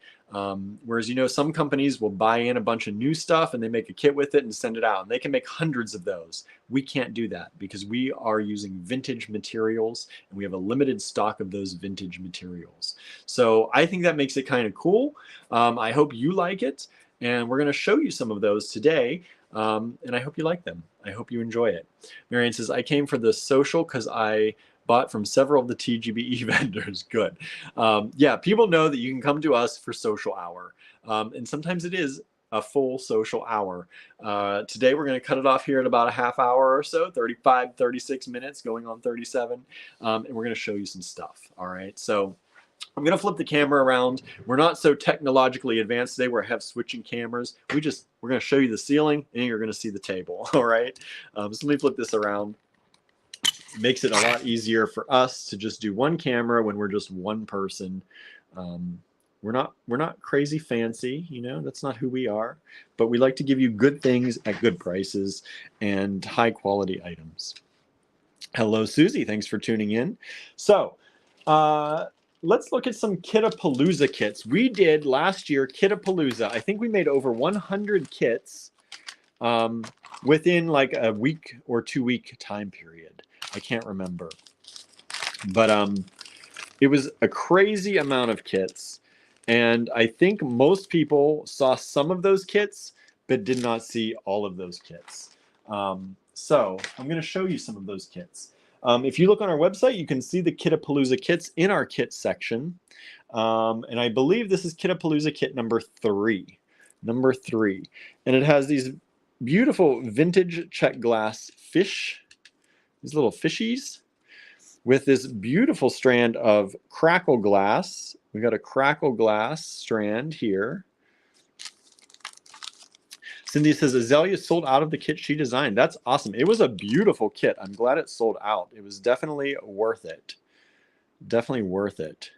Whereas, you know, some companies will buy in a bunch of new stuff and they make a kit with it and send it out, and they can make hundreds of those. We can't do that because we are using vintage materials and we have a limited stock of those vintage materials. So I think that makes it kind of cool. I hope you like it, and we're going to show you some of those today. And I hope you like them. I hope you enjoy it. Marianne says, I came for the social because I bought from several of the TGBE vendors. Good. Yeah, people know that you can come to us for social hour. And sometimes it is a full social hour. Today we're going to cut it off here at about a half hour or so, 35, 36 minutes, going on 37. And we're going to show you some stuff. All right. So I'm going to flip the camera around. We're not so technologically advanced today where I have switching cameras. We're going to show you the ceiling and you're going to see the table. All right. So let me flip this around. Makes it a lot easier for us to just do one camera when we're just one person. We're not crazy fancy, you know, that's not who we are, but we like to give you good things at good prices and high quality items. Hello, Susie. Thanks for tuning in. So let's look at some Kitapalooza kits. We did last year Kitapalooza. I think we made over 100 kits within like a week or 2 week time period. I can't remember, but it was a crazy amount of kits, and I think most people saw some of those kits but did not see all of those kits. So I'm going to show you some of those kits. If you look on our website, you can see the Kitapalooza kits in our kit section, and I believe this is Kitapalooza kit number 3. And it has these beautiful vintage check glass fish. These little fishies with this beautiful strand of crackle glass. We got a crackle glass strand here. Cindy says Azalea sold out of the kit she designed. That's awesome. It was a beautiful kit. I'm glad it sold out. It was definitely worth it. Definitely worth it.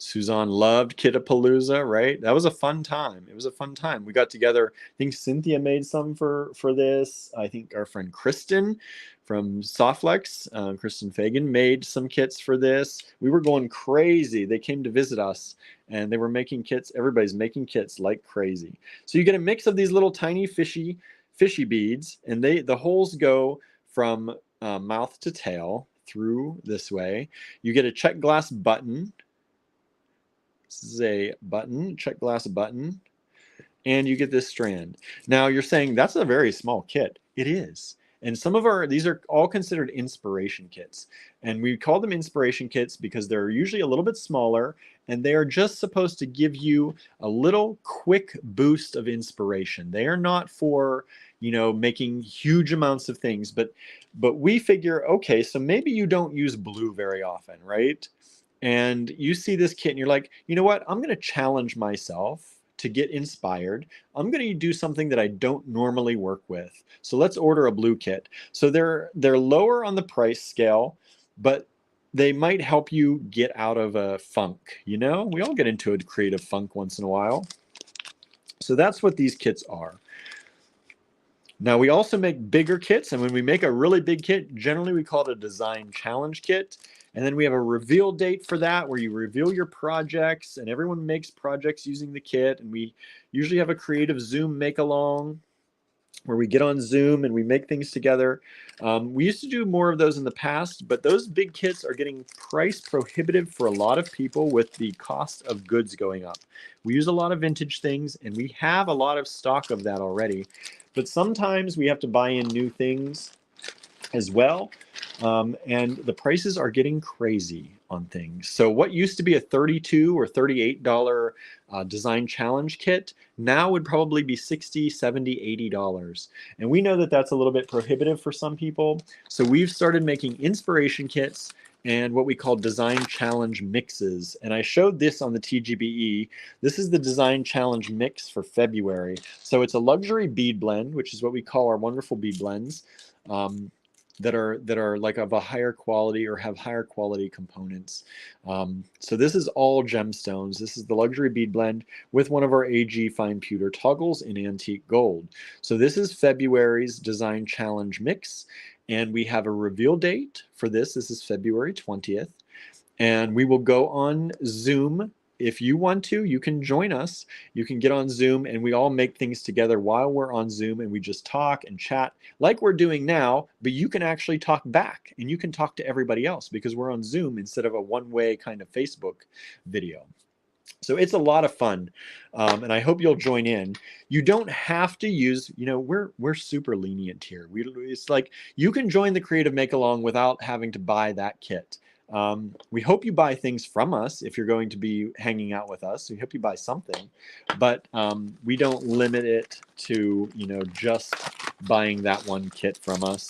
Suzanne loved Kitapalooza, right? That was a fun time. It was a fun time. We got together. I think Cynthia made some for this. I think our friend Kristen from Softlex, Kristen Fagan, made some kits for this. We were going crazy. They came to visit us and they were making kits. Everybody's making kits like crazy. So you get a mix of these little tiny fishy beads, and the holes go from mouth to tail through this way. You get a check glass button. This is a button, check glass button, and you get this strand. Now you're saying that's a very small kit. It is. And some of these are all considered inspiration kits. And we call them inspiration kits because they're usually a little bit smaller, and they are just supposed to give you a little quick boost of inspiration. They are not for, you know, making huge amounts of things, but we figure, okay, so maybe you don't use blue very often, right? And you see this kit and you're like, you know what? I'm going to challenge myself to get inspired, I'm going to do something that I don't normally work with. So let's order a blue kit. So they're lower on the price scale, but they might help you get out of a funk. You know, we all get into a creative funk once in a while. So that's what these kits are. Now we also make bigger kits, and when we make a really big kit, generally we call it a design challenge kit. And then we have a reveal date for that, where you reveal your projects, and everyone makes projects using the kit. And we usually have a creative Zoom make along, where we get on Zoom and we make things together. We used to do more of those in the past, but those big kits are getting price prohibitive for a lot of people with the cost of goods going up. We use a lot of vintage things, and we have a lot of stock of that already. But sometimes we have to buy in new things as well. And the prices are getting crazy on things. So what used to be a $32 or $38 design challenge kit now would probably be $60, $70, $80. And we know that that's a little bit prohibitive for some people. So we've started making inspiration kits and what we call design challenge mixes. And I showed this on the TGBE. This is the design challenge mix for February. So it's a luxury bead blend, which is what we call our wonderful bead blends. That are like of a higher quality or have higher quality components. So this is all gemstones. This is the luxury bead blend with one of our AG fine pewter toggles in antique gold. So this is February's design challenge mix, and we have a reveal date for this. This is February 20th, and we will go on Zoom. If you want to, you can join us. You can get on Zoom, and we all make things together while we're on Zoom, and we just talk and chat like we're doing now, but you can actually talk back, and you can talk to everybody else because we're on Zoom instead of a one-way kind of Facebook video. So it's a lot of fun, and I hope you'll join in. You don't have to use, you know, we're super lenient here. It's like you can join the Creative Make-Along without having to buy that kit. We hope you buy things from us if you're going to be hanging out with us. We hope you buy something, but we don't limit it to, you know, just buying that one kit from us.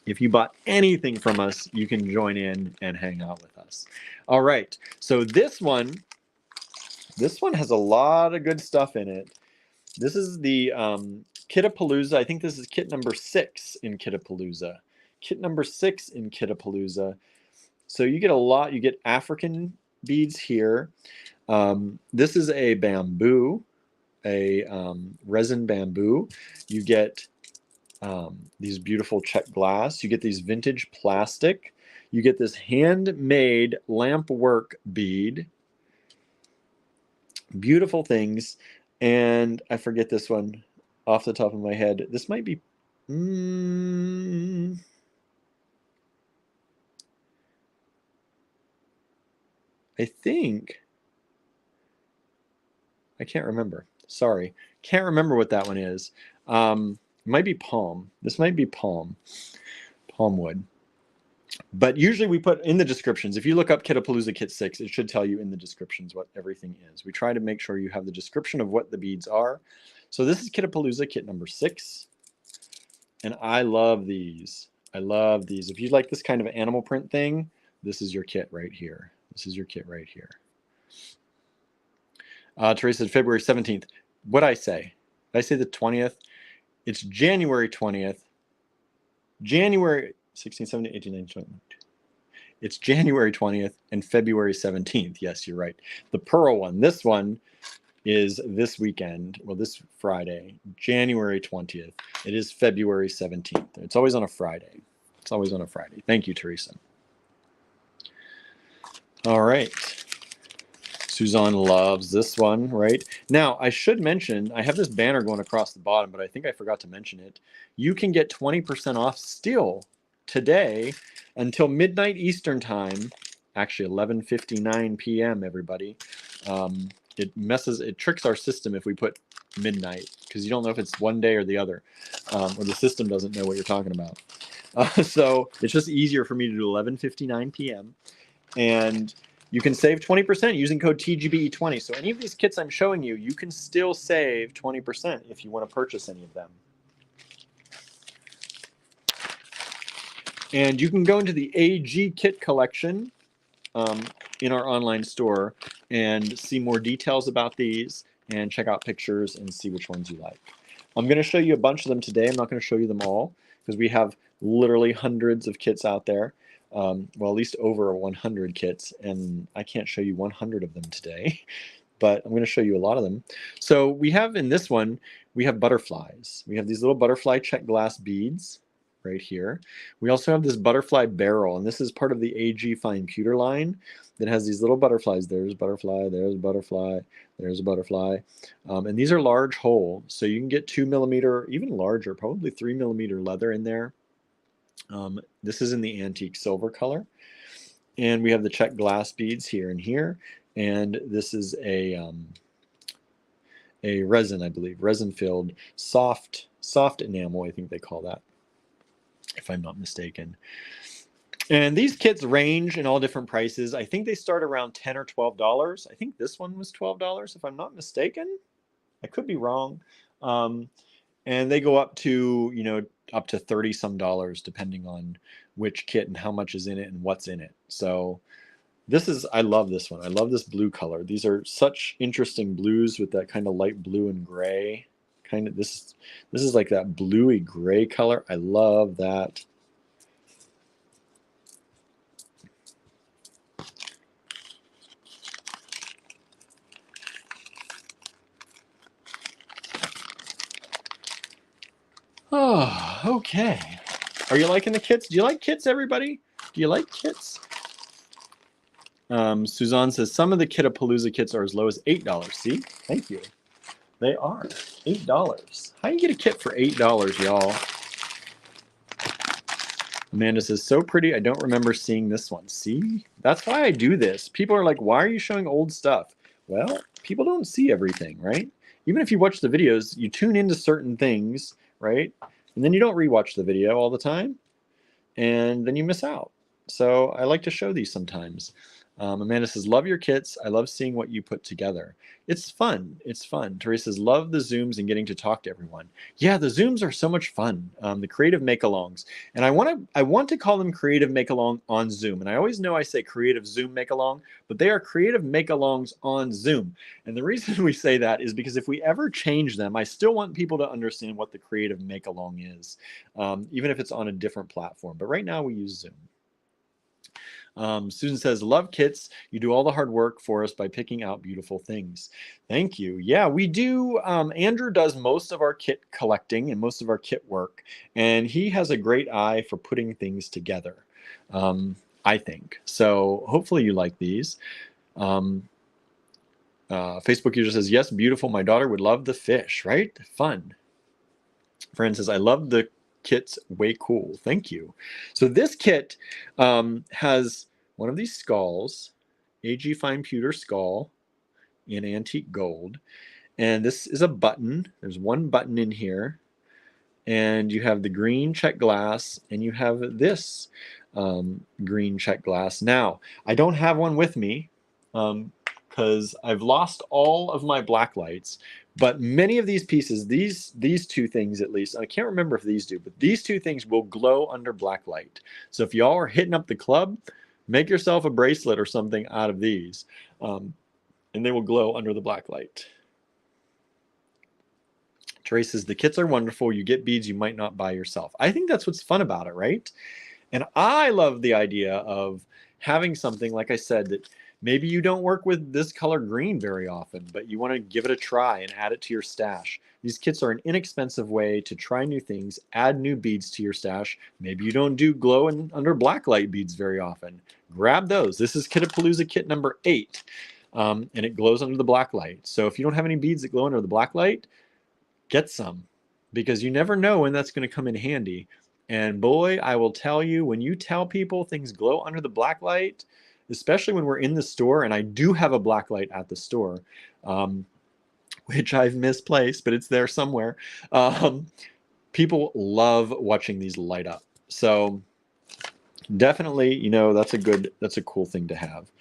If you bought anything from us, you can join in and hang out with us. All right, so this one has a lot of good stuff in it. This is the Kittapalooza. I think this is kit number 6 in Kittapalooza. Kit number 6 in Kittapalooza. So you get a lot. You get African beads here. This is a bamboo, a resin bamboo. You get these beautiful check glass. You get these vintage plastic. You get this handmade lamp work bead. Beautiful things. And I forget this one off the top of my head. This might be... I think, I can't remember. Sorry. Can't remember what that one is. It might be palm. This might be palm wood. But usually we put in the descriptions. If you look up Kittapalooza Kit 6, it should tell you in the descriptions what everything is. We try to make sure you have the description of what the beads are. So this is Kittapalooza Kit number 6. And I love these. I love these. If you like this kind of animal print thing, this is your kit right here. This is your kit right here. Teresa said February 17th. What'd I say? Did I say the 20th? It's January 20th. January 16, 17, 18, 19, 20. It's January 20th and February 17th. Yes, you're right. The pearl one. This one is this weekend. Well, this Friday, January 20th. It is February 17th. It's always on a Friday. It's always on a Friday. Thank you, Teresa. All right. Suzanne loves this one, right? Now, I should mention, I have this banner going across the bottom, but I think I forgot to mention it. You can get 20% off still today until midnight Eastern time, actually 11:59 p.m., everybody. It tricks our system if we put midnight, because you don't know if it's one day or the other, or the system doesn't know what you're talking about. So it's just easier for me to do 11:59 p.m. And you can save 20% using code TGBE20. So any of these kits I'm showing you, you can still save 20% if you want to purchase any of them. And you can go into the AG kit collection in our online store and see more details about these and check out pictures and see which ones you like. I'm going to show you a bunch of them today. I'm not going to show you them all because we have literally hundreds of kits out there. Well, at least over 100 kits, and I can't show you 100 of them today, but I'm going to show you a lot of them. So we have in this one, we have butterflies. We have these little butterfly check glass beads right here. We also have this butterfly barrel, and this is part of the AG Fine Pewter line that has these little butterflies. There's a butterfly, there's a butterfly, there's a butterfly. And these are large hole, so you can get 2 millimeter, even larger, probably 3 millimeter leather in there. This is in the antique silver color. And we have the check glass beads here and here. And this is a resin, I believe, resin-filled soft enamel, I think they call that, if I'm not mistaken. And these kits range in all different prices. I think they start around $10 or $12. I think this one was $12, if I'm not mistaken. I could be wrong. And they go up to, you know, up to 30 some dollars, depending on which kit and how much is in it and what's in it. So this is, I love this one. I love this blue color. These are such interesting blues with that kind of light blue and gray kind of. This is like that bluey gray color. I love that. Oh, okay. Are you liking the kits? Do you like kits, everybody? Do you like kits? Suzanne says some of the Kitapalooza kits are as low as $8. See? Thank you. They are $8. How do you get a kit for $8, y'all? Amanda says, so pretty. I don't remember seeing this one. See? That's why I do this. People are like, why are you showing old stuff? Well, people don't see everything, right? Even if you watch the videos, you tune into certain things, right? And then you don't rewatch the video all the time, and then you miss out. So I like to show these sometimes. Amanda says, love your kits. I love seeing what you put together. It's fun. It's fun. Teresa says, love the Zooms and getting to talk to everyone. Yeah, the Zooms are so much fun. The creative make-alongs. And I want to call them creative make-along on Zoom. And I always know I say creative Zoom make-along, but they are creative make-alongs on Zoom. And the reason we say that is because if we ever change them, I still want people to understand what the creative make-along is, even if it's on a different platform. But right now we use Zoom. Susan says, love kits. You do all the hard work for us by picking out beautiful things. Thank you. Yeah, we do. Andrew does most of our kit collecting and most of our kit work, and he has a great eye for putting things together, I think. So hopefully you like these. Facebook user says, yes, beautiful. My daughter would love the fish, right? Fun. Fran says, I love the kit's way cool. Thank you. So this kit has one of these skulls, AG Fine Pewter skull in antique gold. And this is a button. There's one button in here. And you have the green check glass, and you have this green check glass. Now, I don't have one with me because I've lost all of my black lights. But many of these pieces, these two things at least, I can't remember if these do, but these two things will glow under black light. So if y'all are hitting up the club, make yourself a bracelet or something out of these, and they will glow under the black light. Teresa says, the kits are wonderful. You get beads you might not buy yourself. I think that's what's fun about it, right? And I love the idea of having something, like I said, that maybe you don't work with this color green very often, but you want to give it a try and add it to your stash. These kits are an inexpensive way to try new things, add new beads to your stash. Maybe you don't do glow and under blacklight beads very often. Grab those. This is Kitapalooza kit number 8, and it glows under the blacklight. So if you don't have any beads that glow under the blacklight, get some, because you never know when that's going to come in handy. And boy, I will tell you, when you tell people things glow under the blacklight, especially when we're in the store, and I do have a black light at the store, which I've misplaced, but it's there somewhere. People love watching these light up. So definitely, you know, that's a cool thing to have.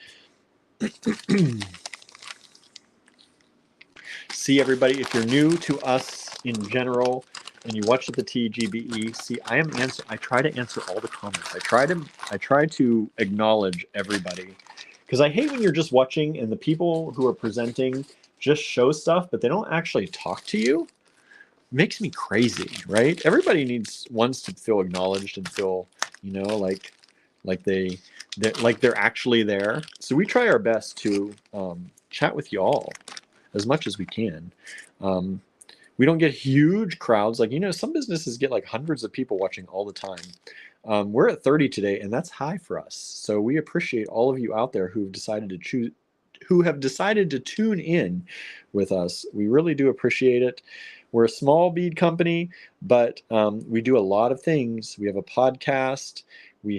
See, everybody, if you're new to us in general, and you watch the TGBE, see, I try to answer all the comments. I try to acknowledge everybody, because I hate when you're just watching and the people who are presenting just show stuff, but they don't actually talk to you, makes me crazy, right? Everybody wants to feel acknowledged and feel, you know, like they're actually there. So we try our best to chat with you all as much as we can. We don't get huge crowds. Like, you know, some businesses get like hundreds of people watching all the time. We're at 30 today, and that's high for us. So we appreciate all of you out there who have decided to tune in with us. We really do appreciate it. We're a small bead company, but we do a lot of things. We have a podcast. We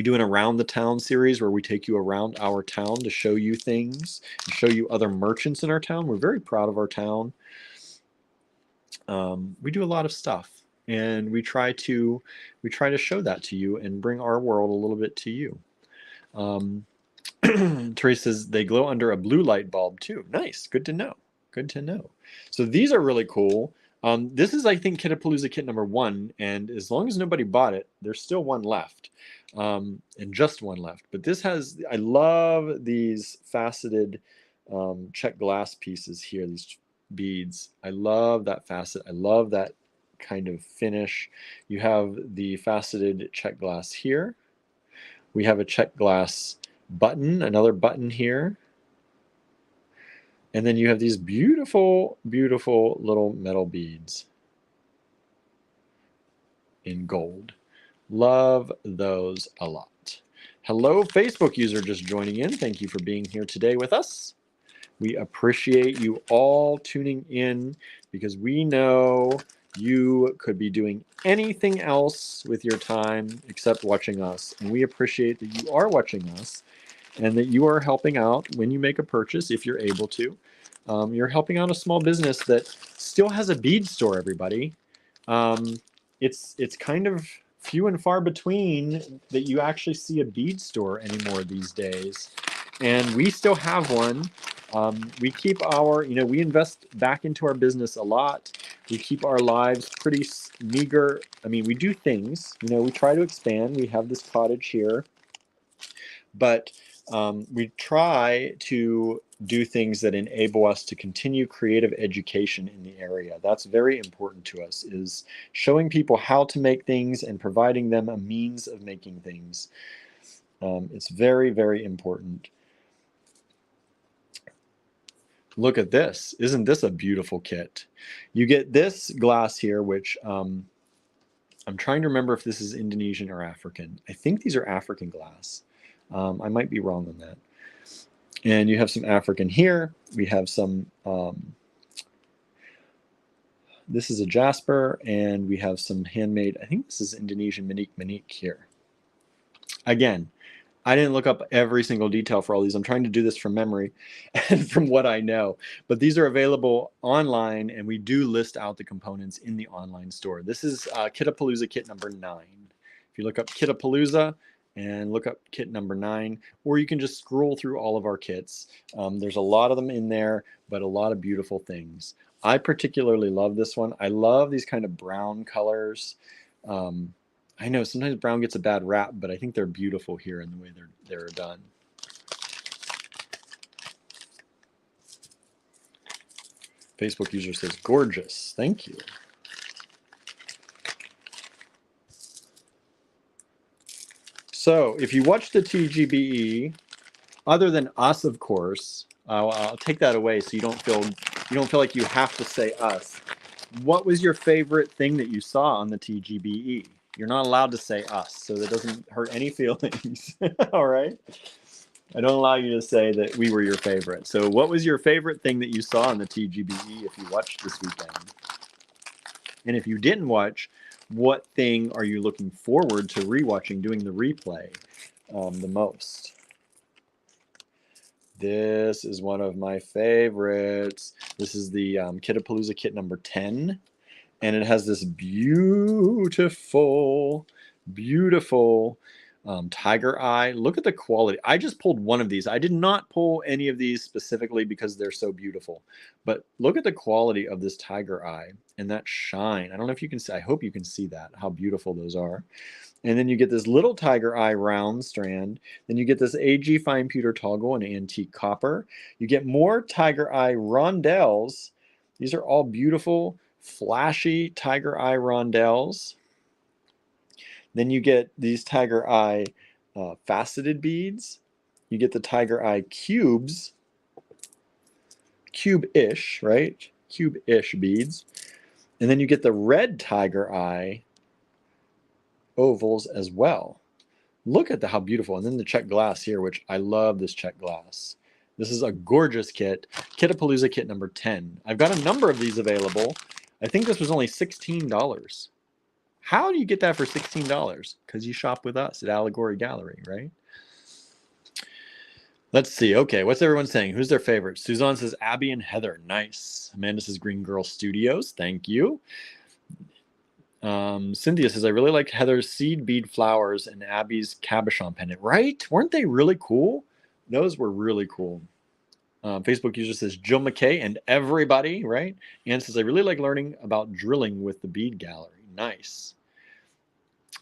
do an Around the Town series where we take you around our town to show you things, and show you other merchants in our town. We're very proud of our town. We do a lot of stuff, and we try to show that to you and bring our world a little bit to you. Teresa says they glow under a blue light bulb too. Nice. Good to know. Good to know. So these are really cool. This is, I think, Kittapalooza kit number 1, and as long as nobody bought it, there's still one left, and just one left. But this has, I love these faceted check glass pieces here, these beads. I love that facet. I love that kind of finish. You have the faceted check glass here. We have a check glass button, another button here. And then you have these beautiful, beautiful little metal beads in gold. Love those a lot. Hello, Facebook user just joining in. Thank you for being here today with us. We appreciate you all tuning in because we know you could be doing anything else with your time except watching us. And we appreciate that you are watching us and that you are helping out when you make a purchase, if you're able to. You're helping out a small business that still has a bead store, everybody. It's kind of few and far between that you actually see a bead store anymore these days. And we still have one. We keep our, we invest back into our business a lot. We keep our lives pretty meager. I mean, we do things, we try to expand. We have this cottage here, but we try to do things that enable us to continue creative education in the area. That's very important to us, is showing people how to make things and providing them a means of making things. It's very, very important. Look at this. Isn't this a beautiful kit? You get this glass here, which I'm trying to remember if this is Indonesian or African. I think these are African glass. I might be wrong on that. And you have some African here. We have some, this is a jasper, and we have some handmade, I think this is Indonesian Manik here. Again, I didn't look up every single detail for all these. I'm trying to do this from memory and from what I know. But these are available online, and we do list out the components in the online store. This is Kittapalooza kit number 9. If you look up Kittapalooza and look up kit number 9, or you can just scroll through all of our kits. There's a lot of them in there, but a lot of beautiful things. I particularly love this one. I love these kind of brown colors. I know sometimes brown gets a bad rap, but I think they're beautiful here in the way they're done. Facebook user says, gorgeous. Thank you. So if you watch the TGBE, other than us, of course, I'll take that away so you don't feel like you have to say us. What was your favorite thing that you saw on the TGBE? You're not allowed to say us, so that doesn't hurt any feelings. All right? I don't allow you to say that we were your favorite. So what was your favorite thing that you saw on the TGBE if you watched this weekend? And if you didn't watch, what thing are you looking forward to rewatching, doing the replay the most? This is one of my favorites. This is the Kittapalooza kit number 10. And it has this beautiful, beautiful Tiger Eye. Look at the quality. I just pulled one of these. I did not pull any of these specifically because they're so beautiful. But look at the quality of this Tiger Eye and that shine. I don't know if you can see. I hope you can see that, how beautiful those are. And then you get this little Tiger Eye round strand. Then you get this AG fine pewter toggle and antique copper. You get more Tiger Eye rondelles. These are all beautiful, flashy Tiger Eye rondelles. Then you get these Tiger Eye faceted beads. You get the Tiger Eye cubes, cube-ish, right? Cube-ish beads. And then you get the red Tiger Eye ovals as well. Look at how beautiful. And then the check glass here, which I love this check glass. This is a gorgeous kit. Kitapalooza kit number 10. I've got a number of these available. I think this was only $16. How do you get that for $16? Because you shop with us at Allegory Gallery, right? Let's see. Okay, what's everyone saying? Who's their favorite? Suzanne says Abby and Heather. Nice. Amanda says Green Girl Studios. Thank you. Cynthia says, I really liked Heather's seed bead flowers and Abby's cabochon pendant. Right? Weren't they really cool? Those were really cool. Facebook user says Jill McKay and everybody, right? Ann says, I really like learning about drilling with the bead gallery. Nice.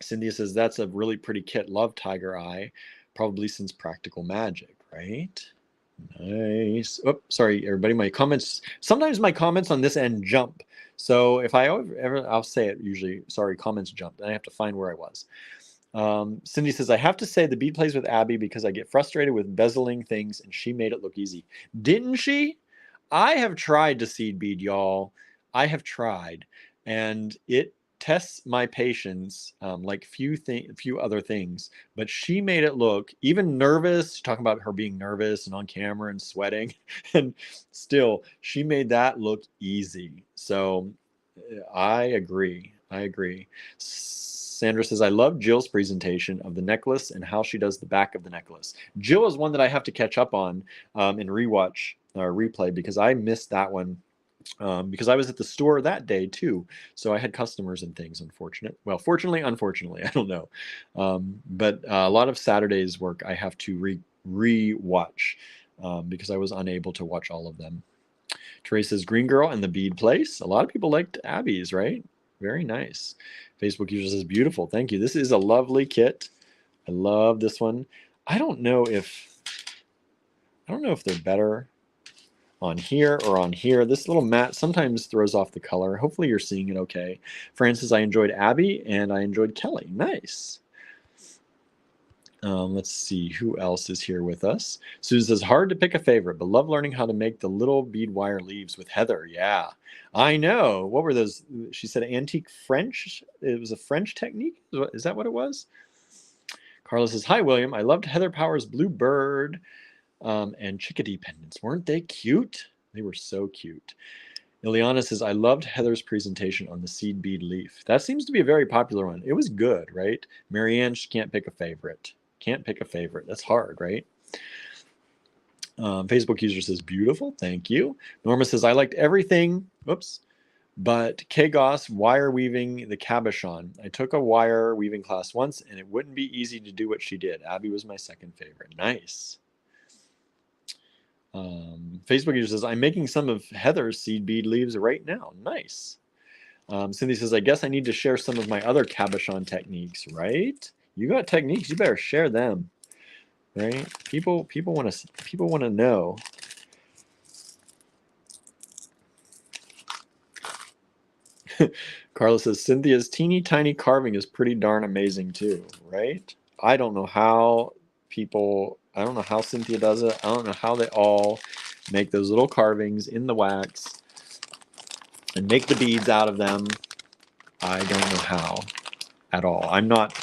Cynthia says, that's a really pretty kit. Love Tiger Eye, probably since Practical Magic, right? Nice. Oh, sorry, everybody. My comments, sometimes my comments on this end jump. So if I ever, I'll say it usually, sorry, comments jumped. And I have to find where I was. Cindy says, I have to say the bead plays with Abby because I get frustrated with bezeling things and she made it look easy. Didn't she? I have tried to seed bead, y'all. I have tried. And it tests my patience like few other things. But she made it look, even nervous, talking about her being nervous and on camera and sweating. And still, she made that look easy. So I agree. I agree. Sandra says, I love Jill's presentation of the necklace and how she does the back of the necklace. Jill is one that I have to catch up on and rewatch or replay because I missed that one because I was at the store that day too. So I had customers and things, fortunately, unfortunately, I don't know. But a lot of Saturday's work I have to re-watch because I was unable to watch all of them. Teresa's Green Girl and the Bead Place. A lot of people liked Abby's, right? Very nice. Facebook user says, beautiful. Thank you. This is a lovely kit. I love this one. I don't know if they're better on here or on here. This little mat sometimes throws off the color. Hopefully you're seeing it okay. Francis, I enjoyed Abby and I enjoyed Kelly. Nice. Let's see who else is here with us. Susan says, hard to pick a favorite, but love learning how to make the little bead wire leaves with Heather. Yeah, I know. What were those? She said antique French. It was a French technique. Is that what it was? Carla says, hi, William. I loved Heather Power's Blue Bird and Chickadee pendants. Weren't they cute? They were so cute. Ileana says, I loved Heather's presentation on the seed bead leaf. That seems to be a very popular one. It was good, right? Marianne, she can't pick a favorite. Can't pick a favorite. That's hard, right? Facebook user says, beautiful. Thank you. Norma says, I liked everything. Oops. But Kay Goss wire weaving the cabochon. I took a wire weaving class once and it wouldn't be easy to do what she did. Abby was my second favorite. Nice. Facebook user says, I'm making some of Heather's seed bead leaves right now. Nice. Cindy says, I guess I need to share some of my other cabochon techniques, right? You got techniques, you better share them, right? People want to know. Carla says, Cynthia's teeny tiny carving is pretty darn amazing too, right? I don't know how Cynthia does it. I don't know how they all make those little carvings in the wax and make the beads out of them. I don't know how at all. I'm not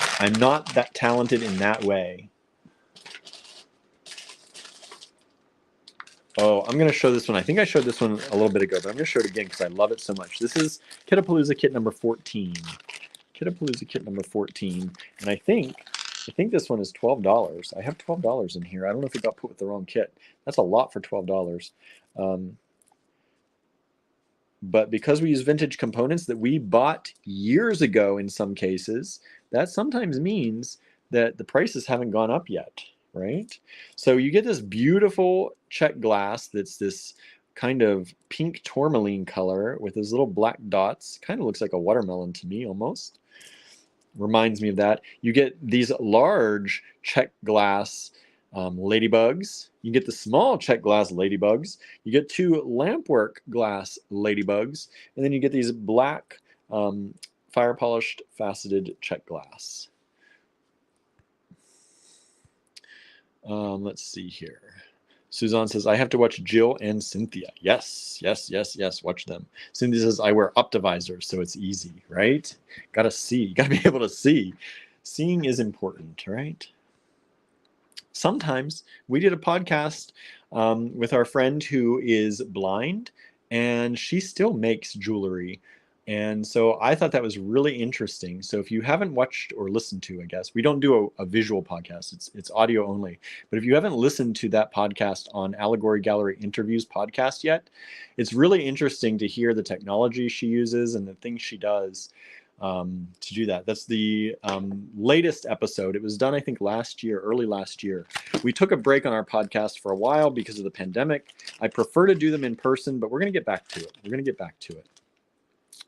that talented in that way. Oh, I'm going to show this one. I think I showed this one a little bit ago, but I'm going to show it again because I love it so much. This is Kitapalooza kit number 14. Kitapalooza kit number 14. And I think this one is $12. I have $12 in here. I don't know if it got put with the wrong kit. That's a lot for $12. But because we use vintage components that we bought years ago in some cases, that sometimes means that the prices haven't gone up yet, right? So you get this beautiful check glass that's this kind of pink tourmaline color with those little black dots. Kind of looks like a watermelon to me almost. Reminds me of that. You get these large check glass ladybugs. You get the small check glass ladybugs. You get 2 lampwork glass ladybugs. And then you get these black fire polished faceted check glass. Let's see here. Suzanne says, I have to watch Jill and Cynthia. Yes, yes, yes, yes, watch them. Cynthia says, I wear optivisors, so it's easy, right? Gotta see, gotta be able to see. Seeing is important, right? Sometimes we did a podcast with our friend who is blind, and she still makes jewelry. And so I thought that was really interesting. So if you haven't watched or listened to, I guess, we don't do a visual podcast, it's audio only. But if you haven't listened to that podcast on Allegory Gallery Interviews podcast yet, it's really interesting to hear the technology she uses and the things she does to do that. That's the latest episode. It was done, I think, last year, early last year. We took a break on our podcast for a while because of the pandemic. I prefer to do them in person, but we're going to get back to it. We're going to get back to it.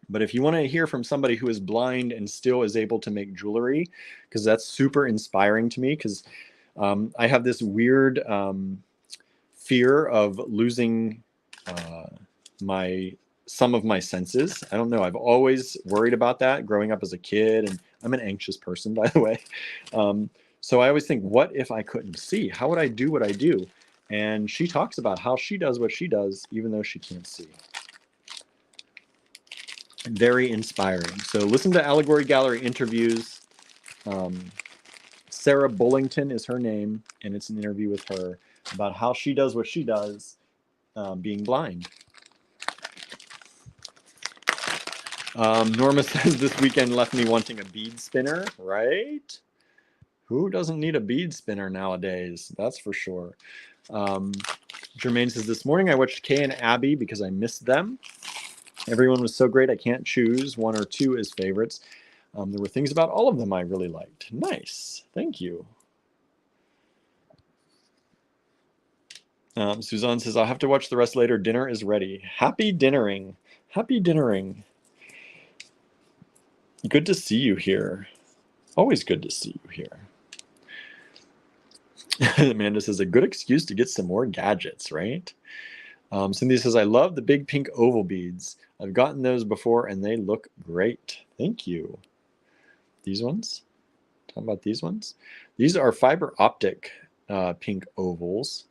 But if you want to hear from somebody who is blind and still is able to make jewelry, because that's super inspiring to me, because I have this weird fear of losing some of my senses. I don't know. I've always worried about that growing up as a kid, and I'm an anxious person, by the way. So I always think, what if I couldn't see? How would I do what I do? And she talks about how she does what she does, even though she can't see. Very inspiring. So listen to Allegory Gallery Interviews. Sarah Bullington is her name, and it's an interview with her about how she does what she does, being blind. Norma says this weekend left me wanting a bead spinner, right? Who doesn't need a bead spinner nowadays? That's for sure. Jermaine says this morning I watched Kay and Abby because I missed them. Everyone was so great, I can't choose 1 or 2 as favorites. There were things about all of them I really liked. Nice. Thank you. Suzanne says, I'll have to watch the rest later. Dinner is ready. Happy dinnering. Happy dinnering. Good to see you here. Always good to see you here. Amanda says, a good excuse to get some more gadgets, right? Cindy says, I love the big pink oval beads. I've gotten those before and they look great. Thank you. These ones? Talking about these ones? These are fiber optic pink ovals.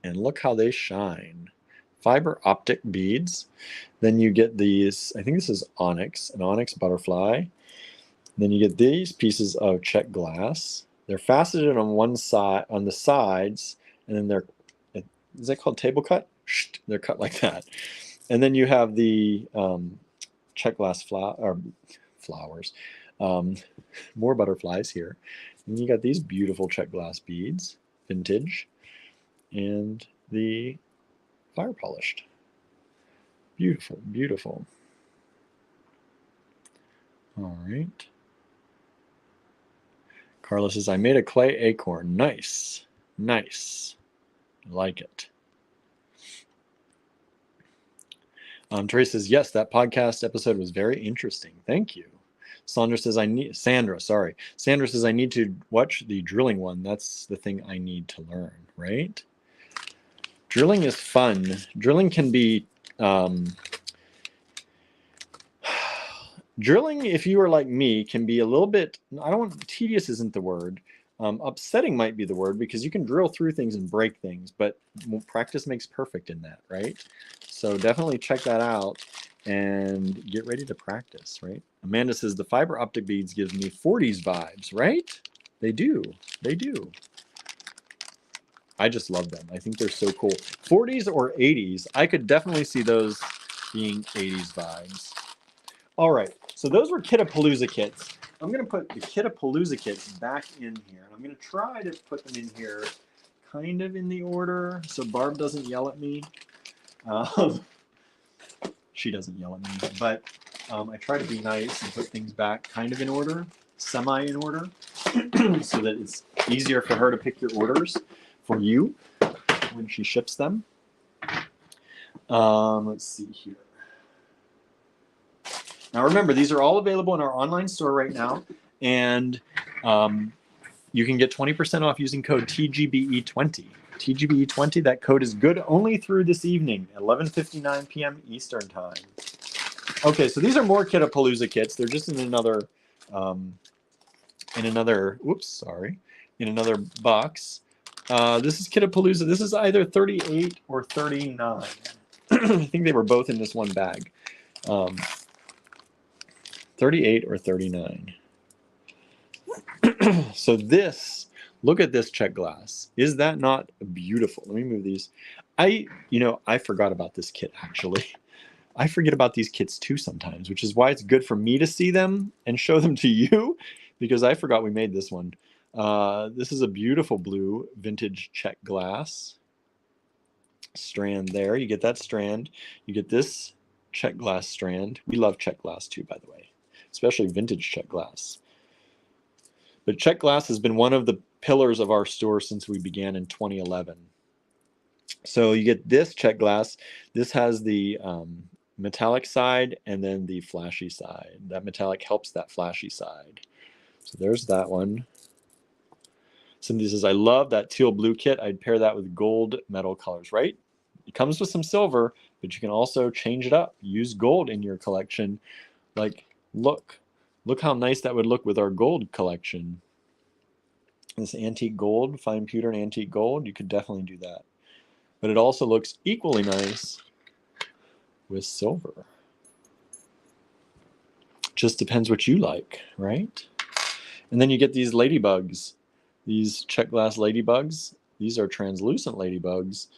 And look how they shine. Fiber optic beads. Then you get these, I think this is onyx, an onyx butterfly. Then you get these pieces of check glass. They're faceted on one side, on the sides, and then they're, is that called table cut? They're cut like that. And then you have the check glass flowers, more butterflies here. And you got these beautiful check glass beads, vintage, and the fire polished. Beautiful, beautiful. All right. Carla says, I made a clay acorn. Nice, nice. I like it. Teresa says, yes, that podcast episode was very interesting. Thank you. Sandra says, Sandra says, I need to watch the drilling one. That's the thing I need to learn, right? Drilling is fun. Drilling can be, drilling, if you are like me, can be a little bit, tedious isn't the word. Upsetting might be the word, because you can drill through things and break things, but practice makes perfect in that, right? So definitely check that out and get ready to practice, right? Amanda says, the fiber optic beads gives me 40s vibes, right? They do. They do. I just love them. I think they're so cool. 40s or 80s, I could definitely see those being 80s vibes. All right, so those were Kittapalooza kits. I'm going to put the Kittapalooza kits back in here. I'm going to try to put them in here kind of in the order so Barb doesn't yell at me. She doesn't yell at me, but I try to be nice and put things back kind of in order. semi in order so that it's easier for her to pick your orders for you when she ships them. Let's see here. Now remember, these are all available in our online store right now, and you can get 20% off using code TGBE20. TGBE20, that code is good only through this evening, 11:59 p.m. Eastern Time. Okay, so these are more Kittapalooza kits. They're just in another, in another box. This is Kittapalooza. This is either 38 or 39. I think they were both in this one bag. 38 or 39. So this, look at this check glass. Is that not beautiful? Let me move these. I forgot about this kit actually. I forget about these kits too sometimes, which is why it's good for me to see them and show them to you, because I forgot we made this one. This is a beautiful blue vintage check glass strand there. You get that strand. You get this check glass strand. We love check glass too, by the way, especially vintage check glass. But check glass has been one of the pillars of our store since we began in 2011. So you get this check glass. This has the metallic side and then the flashy side. That metallic helps that flashy side. So there's that one. Somebody says, I love that teal blue kit. I'd pair that with gold metal colors, right? It comes with some silver, but you can also change it up. Use gold in your collection. Like, look how nice that would look with our gold collection. This antique gold, fine pewter and antique gold, you could definitely do that. But it also looks equally nice with silver. Just depends what you like, right? And then you get these ladybugs, these check glass ladybugs. These are translucent ladybugs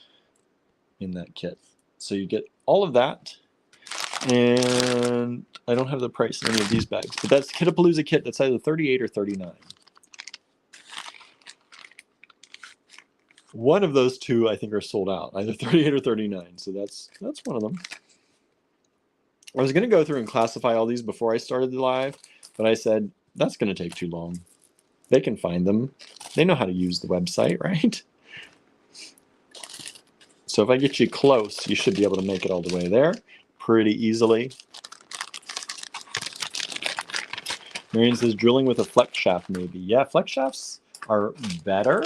in that kit. So you get all of that. And I don't have the price in any of these bags, but that's Kittapalooza kit. That's either 38 or 39. One of those two, I think, are sold out, either 38 or 39. So that's one of them. I was going to go through and classify all these before I started the live, but I said, that's going to take too long. They can find them. They know how to use the website, right? So if I get you close, you should be able to make it all the way there pretty easily. Marion says, drilling with a flex shaft maybe. Yeah, flex shafts are better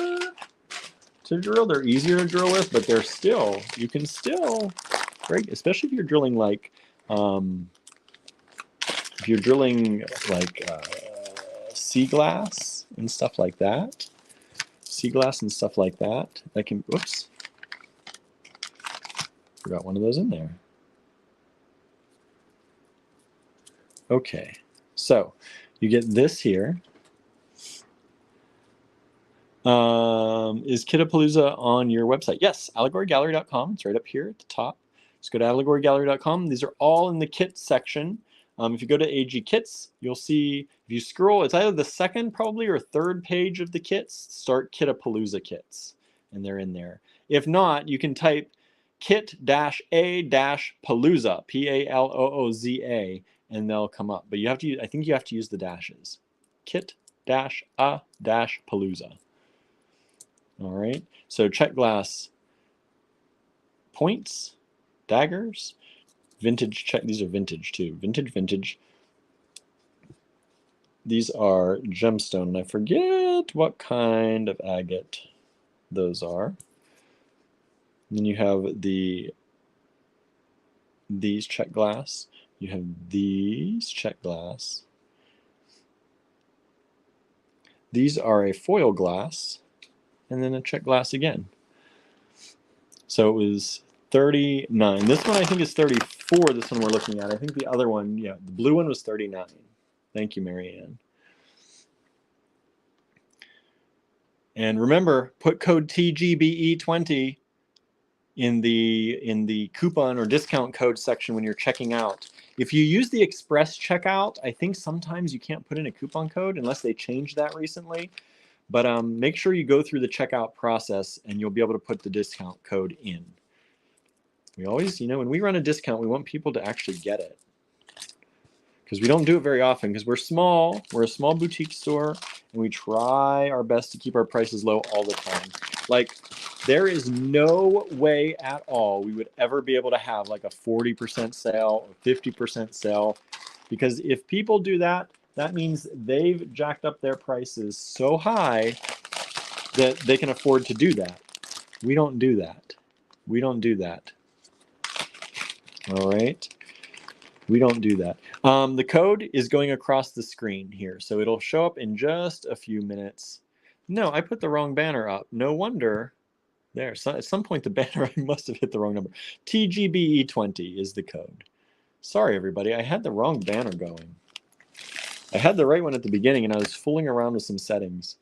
to drill. They're easier to drill with, but they're still, you can still break, especially if you're drilling like, sea glass and stuff like that. Sea glass and stuff like that. That can, oops. Forgot one of those in there. Okay, so you get this here. Is Kittapalooza on your website? Yes, allegorygallery.com. It's right up here at the top. Just go to allegorygallery.com. These are all in the kit section. If you go to AG Kits, you'll see, if you scroll, it's either the second probably or third page of the kits, start Kittapalooza kits, and they're in there. If not, you can type kit-a-palooza, P-A-L-O-O-Z-A, and they'll come up. But you have to, I think you have to use the dashes. Kit-a-palooza. All right, so check glass points, daggers, vintage check, these are vintage too, vintage. These are gemstone, and I forget what kind of agate those are. And then you have these check glass, you have these check glass. These are a foil glass, and then a check glass again. So it was 39. This one I think is 34, this one we're looking at. I think the other one, yeah, the blue one was 39. Thank you, Marianne. And remember, put code TGBE20 in the coupon or discount code section when you're checking out. If you use the express checkout, I think sometimes you can't put in a coupon code unless they changed that recently. But make sure you go through the checkout process and you'll be able to put the discount code in. We always, when we run a discount, we want people to actually get it. because we don't do it very often because we're small. We're a small boutique store, and we try our best to keep our prices low all the time. Like, there is no way at all we would ever be able to have like a 40% sale or 50% sale, because if people do that, that means they've jacked up their prices so high that they can afford to do that. We don't do that. We don't do that. All right. We don't do that. The code is going across the screen here, so it'll show up in just a few minutes. No, I put the wrong banner up. No wonder. There, so at some point the banner, I must have hit the wrong number. TGBE20 is the code. Sorry, everybody. I had the wrong banner going. I had the right one at the beginning, and I was fooling around with some settings.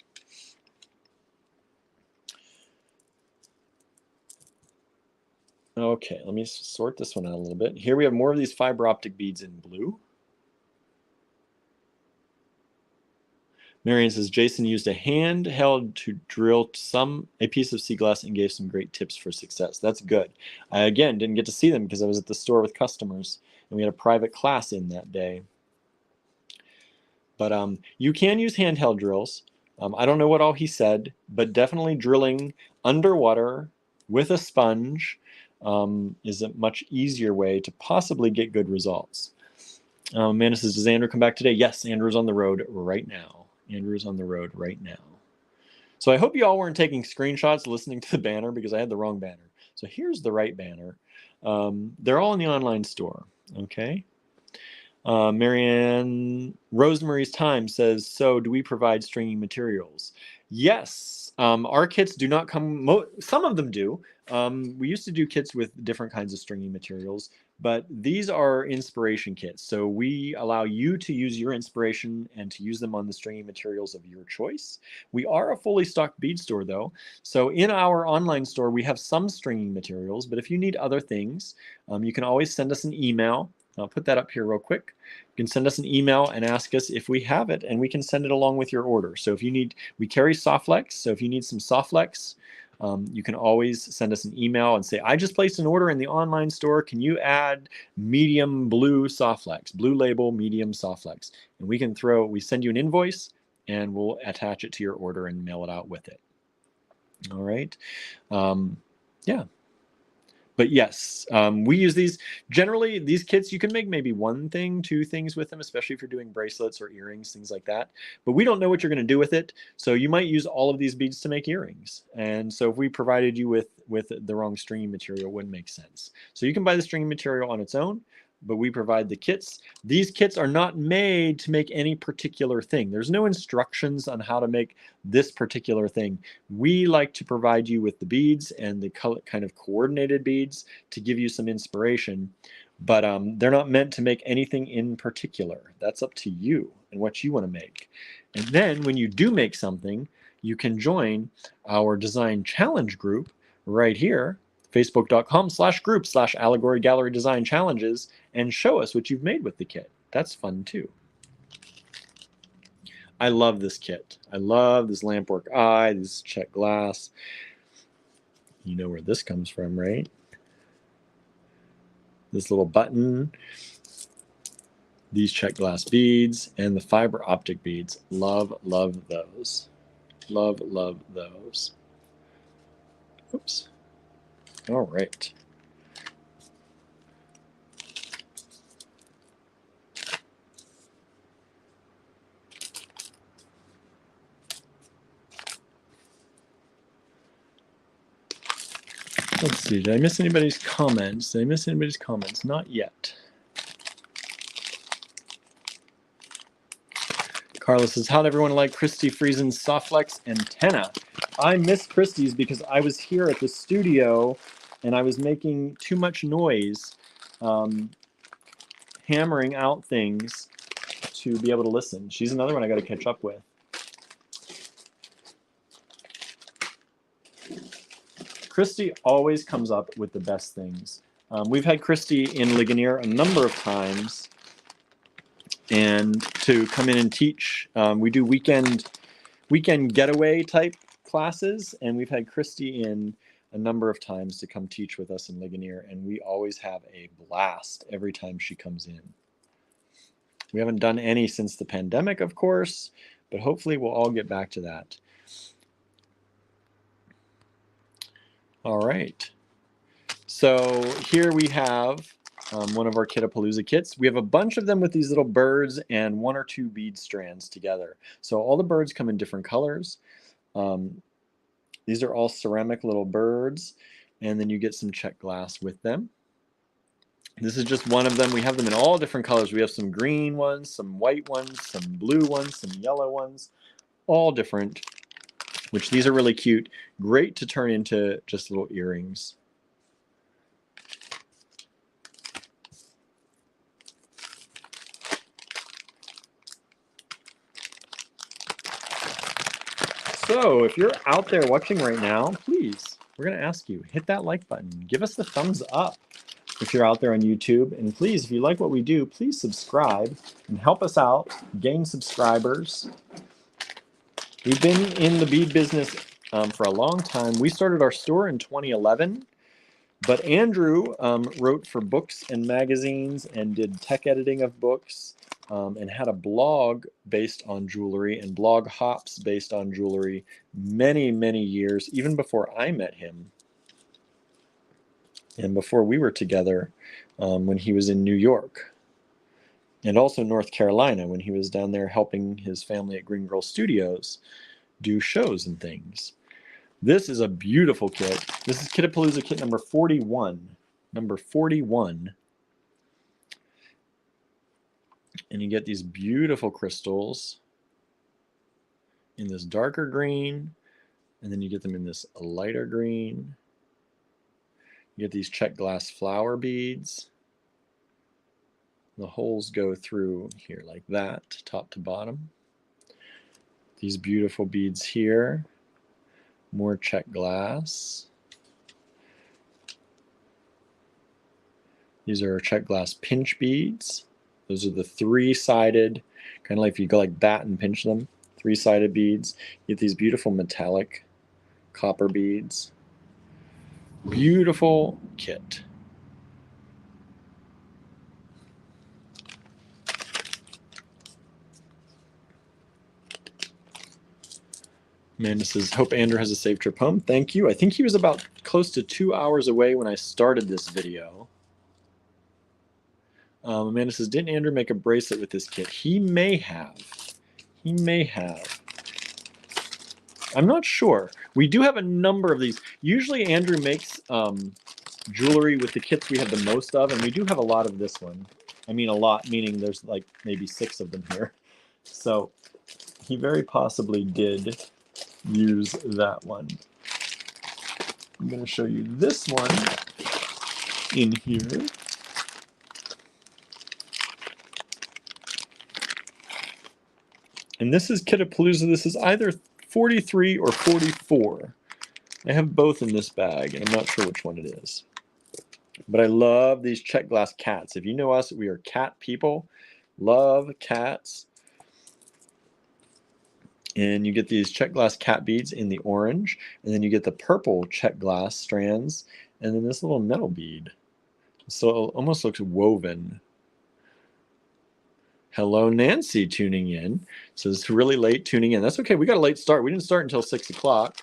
Okay, let me sort this one out a little bit. Here we have more of these fiber optic beads in blue. Marion says, Jason used a handheld to drill a piece of sea glass and gave some great tips for success. That's good. I, again, didn't get to see them because I was at the store with customers, and we had a private class in that day. But you can use handheld drills. I don't know what all he said, but definitely drilling underwater with a sponge is a much easier way to possibly get good results. Amanda says, does Andrew come back today? Yes, Andrew's on the road right now. Andrew's on the road right now. So I hope you all weren't taking screenshots listening to the banner, because I had the wrong banner. So here's the right banner. They're all in the online store, okay? Marianne Rosemary's Time says, so do we provide stringing materials? Yes. Our kits do not come, some of them do. We used to do kits with different kinds of stringing materials, but these are inspiration kits. So we allow you to use your inspiration and to use them on the stringing materials of your choice. We are a fully stocked bead store though. So in our online store, we have some stringing materials, but if you need other things, you can always send us an email. I'll put that up here real quick. You can send us an email and ask us if we have it, and we can send it along with your order. So if you need, we carry Softlex. So if you need some Softlex, you can always send us an email and say, I just placed an order in the online store. Can you add medium blue Softlex, blue label, medium Softlex? And we send you an invoice and we'll attach it to your order and mail it out with it. All right. Yeah. But yes, we use these. Generally, these kits, you can make maybe one thing, two things with them, especially if you're doing bracelets or earrings, things like that. But we don't know what you're going to do with it. So you might use all of these beads to make earrings. And so if we provided you with the wrong stringing material, it wouldn't make sense. So you can buy the stringing material on its own, but we provide the kits. These kits are not made to make any particular thing. There's no instructions on how to make this particular thing. We like to provide you with the beads and the kind of coordinated beads to give you some inspiration, but they're not meant to make anything in particular. That's up to you and what you want to make. And then when you do make something, you can join our design challenge group right here, facebook.com/group/Allegory Gallery Design Challenges, and show us what you've made with the kit. That's fun too. I love this kit. I love this lampwork eye, this check glass. You know where this comes from, right? This little button, these check glass beads, and the fiber optic beads. Love, love those. Love, love those. Oops. All right. Let's see, did I miss anybody's comments? Did I miss anybody's comments? Not yet. Carlos says, how'd everyone like Christy Friesen's Softlex antenna? I missed Christy's because I was here at the studio and I was making too much noise, hammering out things to be able to listen. She's another one I got to catch up with. Christy always comes up with the best things. We've had Christy in Ligonier a number of times, and to come in and teach. We do weekend getaway type classes, and we've had Christy in a number of times to come teach with us in Ligonier, and we always have a blast every time she comes in. We haven't done any since the pandemic, of course, but hopefully we'll all get back to that. All right. So here we have one of our Kittapalooza kits. We have a bunch of them with these little birds and 1 or 2 bead strands together. So all the birds come in different colors. These are all ceramic little birds, and then you get some check glass with them. This is just one of them. We have them in all different colors. We have some green ones, some white ones, some blue ones, some yellow ones, all different, which these are really cute. Great to turn into just little earrings. So if you're out there watching right now, please, we're going to ask you, hit that like button. Give us the thumbs up if you're out there on YouTube. And please, if you like what we do, please subscribe and help us out, gain subscribers. We've been in the bead business for a long time. We started our store in 2011, but Andrew wrote for books and magazines and did tech editing of books. And had a blog based on jewelry and blog hops based on jewelry many, many years, even before I met him and before we were together when he was in New York and also North Carolina when he was down there helping his family at Green Girl Studios do shows and things. This is a beautiful kit. This is Kittapalooza kit number 41. Number 41. And you get these beautiful crystals in this darker green, and then you get them in this lighter green. You get these check glass flower beads. The holes go through here like that, top to bottom. These beautiful beads here, more check glass. These are check glass pinch beads. Those are the 3-sided, kind of like if you go like that and pinch them, 3-sided beads. You get these beautiful metallic copper beads. Beautiful kit. Amanda says, hope Andrew has a safe trip home. Thank you. I think he was about close to 2 hours away when I started this video. Amanda says, didn't Andrew make a bracelet with this kit? He may have. He may have. I'm not sure. We do have a number of these. Usually Andrew makes jewelry with the kits we have the most of, and we do have a lot of this one. I mean a lot, meaning there's like maybe 6 of them here. So he very possibly did use that one. I'm going to show you this one in here. And this is Kittapalooza. This is either 43 or 44. I have both in this bag, and I'm not sure which one it is. But I love these check glass cats. If you know us, we are cat people. Love cats. And you get these check glass cat beads in the orange, and then you get the purple check glass strands, and then this little metal bead. So it almost looks woven. Hello, Nancy, tuning in. So it's really late tuning in. That's okay. We got a late start. We didn't start until 6 o'clock.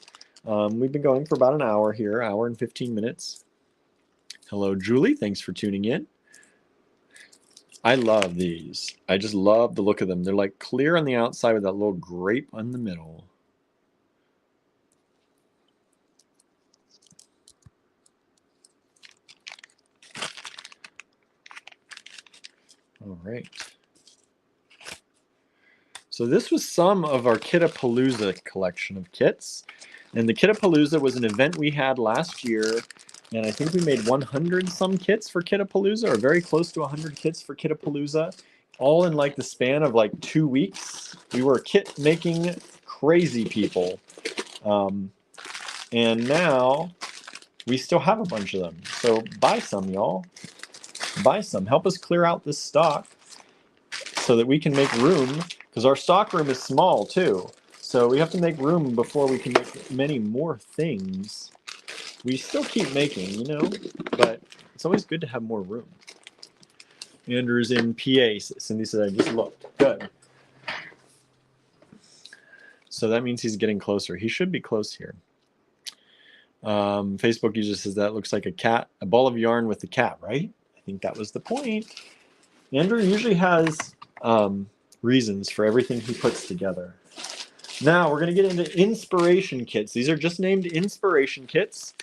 We've been going for about an hour here, hour and 15 minutes. Hello, Julie. Thanks for tuning in. I love these. I just love the look of them. They're like clear on the outside with that little grape in the middle. All right. So this was some of our Kittapalooza collection of kits. And the Kittapalooza was an event we had last year. And I think we made 100 some kits for Kittapalooza, or very close to 100 kits for Kittapalooza, all in like the span of like 2 weeks. We were kit making crazy people. And now we still have a bunch of them. So buy some, y'all. Buy some. Help us clear out this stock so that we can make room, because our stock room is small too. So we have to make room before we can make many more things. We still keep making, you know, but it's always good to have more room. Andrew's in PA. Cindy said, I just looked. Good. So that means he's getting closer. He should be close here. Facebook user says that looks like a cat, a ball of yarn with the cat, right? I think that was the point. Andrew usually has reasons for everything he puts together. Now we're going to get into inspiration kits. These are just named inspiration kits.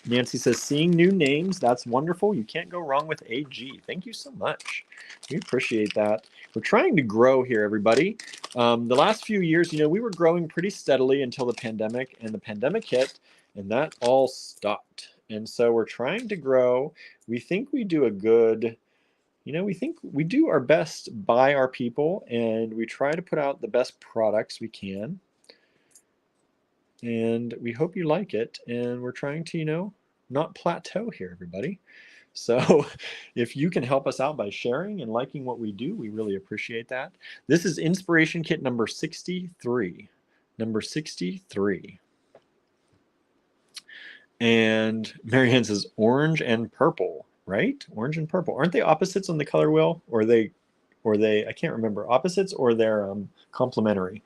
Nancy says, seeing new names, that's wonderful. You can't go wrong with AG. Thank you so much. We appreciate that. We're trying to grow here, everybody. The last few years, you know, we were growing pretty steadily until the pandemic, and the pandemic hit, and that all stopped. And so we're trying to grow. We think we do a good, you know, we think we do our best by our people, and we try to put out the best products we can. And we hope you like it. And we're trying to, you know, not plateau here, everybody. So if you can help us out by sharing and liking what we do, we really appreciate that. This is Inspiration Kit number 63. Number 63. And Marianne says orange and purple, right? Orange and purple. Aren't they opposites on the color wheel? Or are they, I can't remember, opposites or they're complementary?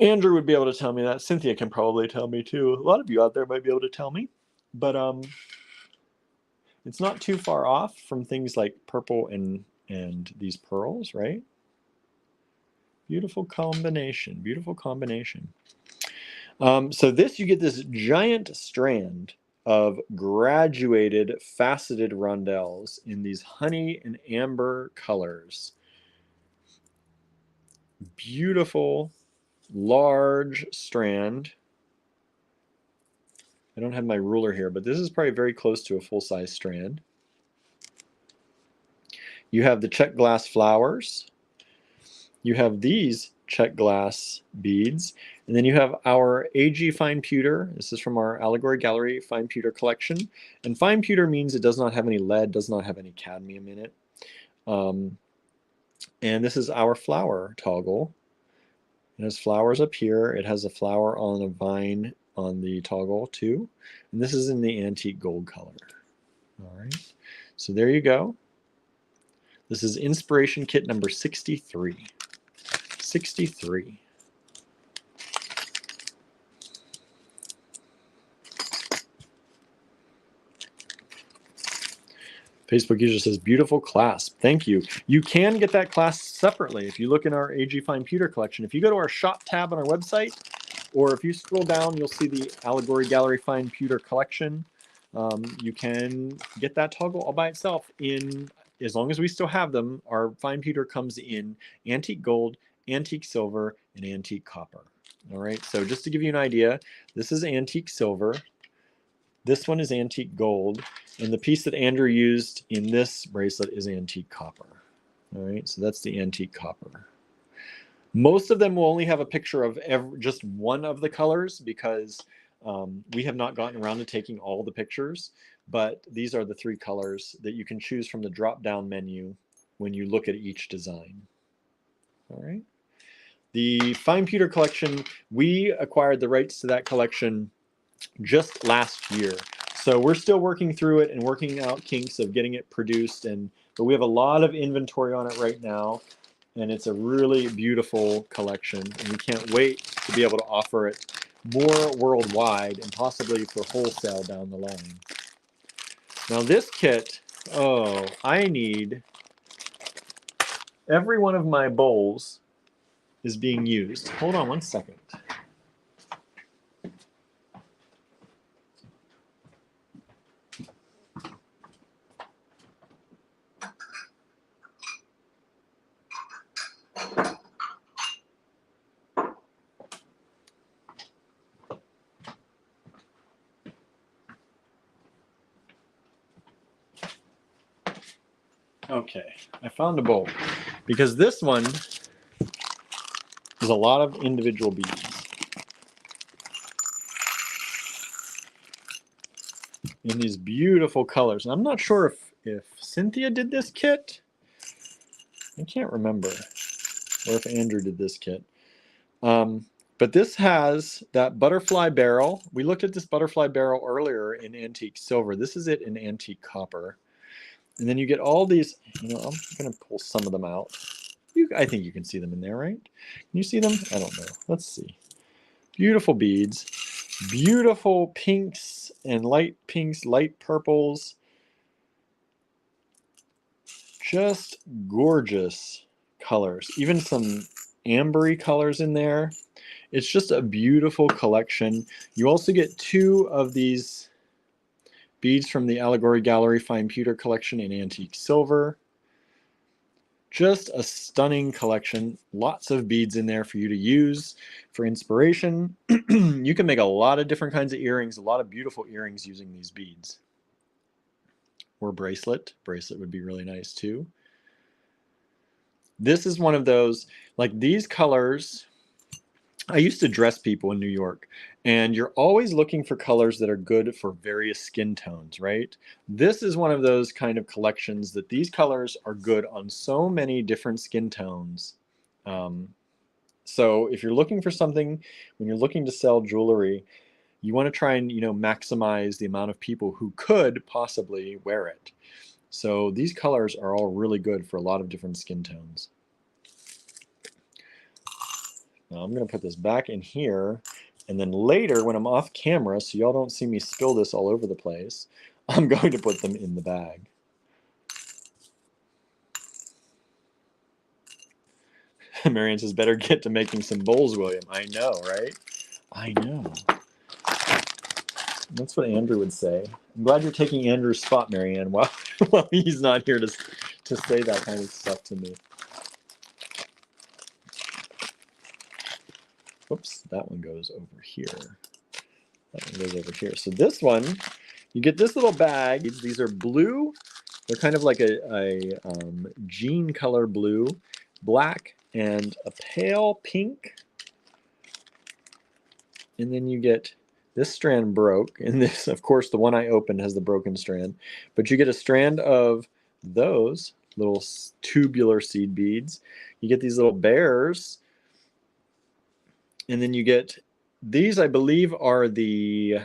Andrew would be able to tell me that. Cynthia can probably tell me too. A lot of you out there might be able to tell me. But it's not too far off from things like purple and these pearls, right? Beautiful combination, beautiful combination. So this, you get this giant strand of graduated faceted rondelles in these honey and amber colors. Beautiful, large strand. I don't have my ruler here, but this is probably very close to a full-size strand. You have the check glass flowers. You have these check glass beads. And then you have our AG fine pewter. This is from our Allegory Gallery fine pewter collection. And fine pewter means it does not have any lead, does not have any cadmium in it. And this is our flower toggle. It has flowers up here. It has a flower on a vine on the toggle too. And this is in the antique gold color. All right. So there you go. This is Inspiration Kit number 63. 63. Facebook user says, beautiful clasp. Thank you. You can get that clasp separately. If you look in our AG Fine Pewter collection, if you go to our shop tab on our website, or if you scroll down, you'll see the Allegory Gallery Fine Pewter collection. You can get that toggle all by itself in, as long as we still have them, our fine pewter comes in antique gold, antique silver, and antique copper. All right, so just to give you an idea, this is antique silver. This one is antique gold, and the piece that Andrew used in this bracelet is antique copper. All right, so that's the antique copper. Most of them will only have a picture of just one of the colors because we have not gotten around to taking all the pictures, but these are the 3 colors that you can choose from the drop-down menu when you look at each design. All right. The fine pewter collection, we acquired the rights to that collection just last year. So we're still working through it and working out kinks of getting it produced, but we have a lot of inventory on it right now, and it's a really beautiful collection, and we can't wait to be able to offer it more worldwide and possibly for wholesale down the line. Now this kit, oh, I need, every one of my bowls is being used. Hold on one second. Okay, I found a bowl because this one is a lot of individual beads. In these beautiful colors. And I'm not sure if Cynthia did this kit. I can't remember. Or if Andrew did this kit. But this has that butterfly barrel. We looked at this butterfly barrel earlier in antique silver. This is it in antique copper. And then you get all these, I'm going to pull some of them out. I think you can see them in there, right? Can you see them? I don't know. Let's see. Beautiful beads. Beautiful pinks and light pinks, light purples. Just gorgeous colors. Even some ambery colors in there. It's just a beautiful collection. You also get 2 of these beads from the Allegory Gallery Fine Pewter collection in antique silver. Just a stunning collection. Lots of beads in there for you to use for inspiration. You can make a lot of different kinds of earrings, a lot of beautiful earrings using these beads. Or bracelet. Bracelet would be really nice too. This is one of those, like these colors. I used to dress people in New York, and you're always looking for colors that are good for various skin tones, right? This is one of those kind of collections that these colors are good on so many different skin tones. So if you're looking for something, when you're looking to sell jewelry, you want to try and, maximize the amount of people who could possibly wear it. So these colors are all really good for a lot of different skin tones. Now I'm going to put this back in here, and then later when I'm off camera, so y'all don't see me spill this all over the place, I'm going to put them in the bag. Marianne says, better get to making some bowls, William. I know, right? I know. That's what Andrew would say. I'm glad you're taking Andrew's spot, Marianne, while he's not here to say that kind of stuff to me. Whoops, that one goes over here. That one goes over here. So this one, you get this little bag. These are blue. They're kind of like a jean color blue, black, and a pale pink. And then you get this strand broke. And this, of course, the one I opened has the broken strand. But you get a strand of those little tubular seed beads. You get these little bears. And then you get these, I believe, are the,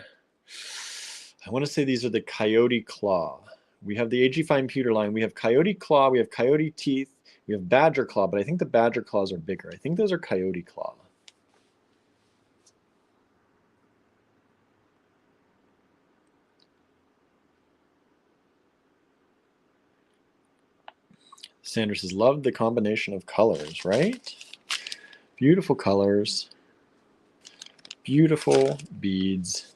I want to say these are the coyote claw. We have the AG Fine Pewter line. We have coyote claw, we have coyote teeth, we have badger claw, but I think the badger claws are bigger. I think those are coyote claw. Sanders says, loved the combination of colors, right? Beautiful colors. Beautiful beads,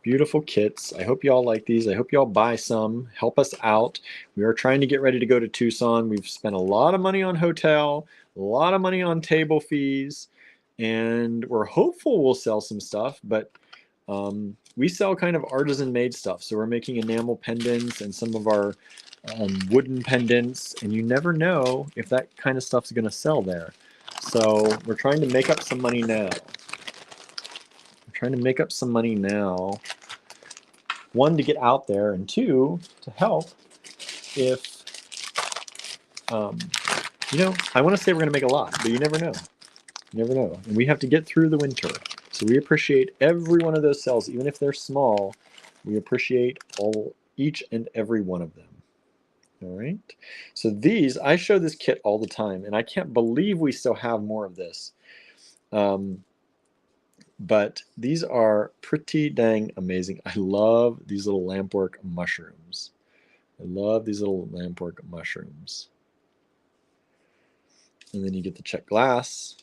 beautiful kits. I hope y'all like these. I hope y'all buy some. Help us out. We are trying to get ready to go to Tucson. We've spent a lot of money on hotel, a lot of money on table fees, and we're hopeful we'll sell some stuff, but we sell kind of artisan made stuff. So we're making enamel pendants and some of our wooden pendants, and you never know if that kind of stuff's going to sell there. So we're trying to make up some money now. Trying to make up some money now. 1, to get out there, and 2, to help if, I want to say we're going to make a lot, but you never know. You never know. And we have to get through the winter. So we appreciate every one of those sales, even if they're small. We appreciate each and every one of them. All right. So these, I show this kit all the time, and I can't believe we still have more of this. But these are pretty dang amazing. I love these little lampwork mushrooms. I love these little lampwork mushrooms. And then you get the check glass.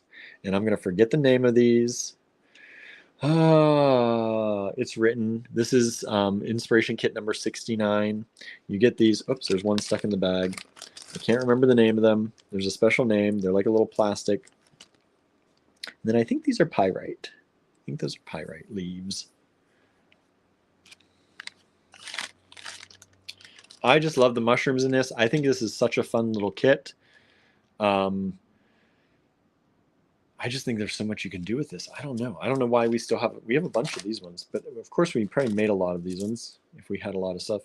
And I'm going to forget the name of these. It's written. This is Inspiration Kit number 69. You get these. Oops, there's one stuck in the bag. I can't remember the name of them. There's a special name. They're like a little plastic. And then I think these are pyrite. I think those are pyrite leaves. I just love the mushrooms in this. I think this is such a fun little kit. I just think there's so much you can do with this. I don't know. I don't know why we still have it. We have a bunch of these ones, but of course we probably made a lot of these ones if we had a lot of stuff.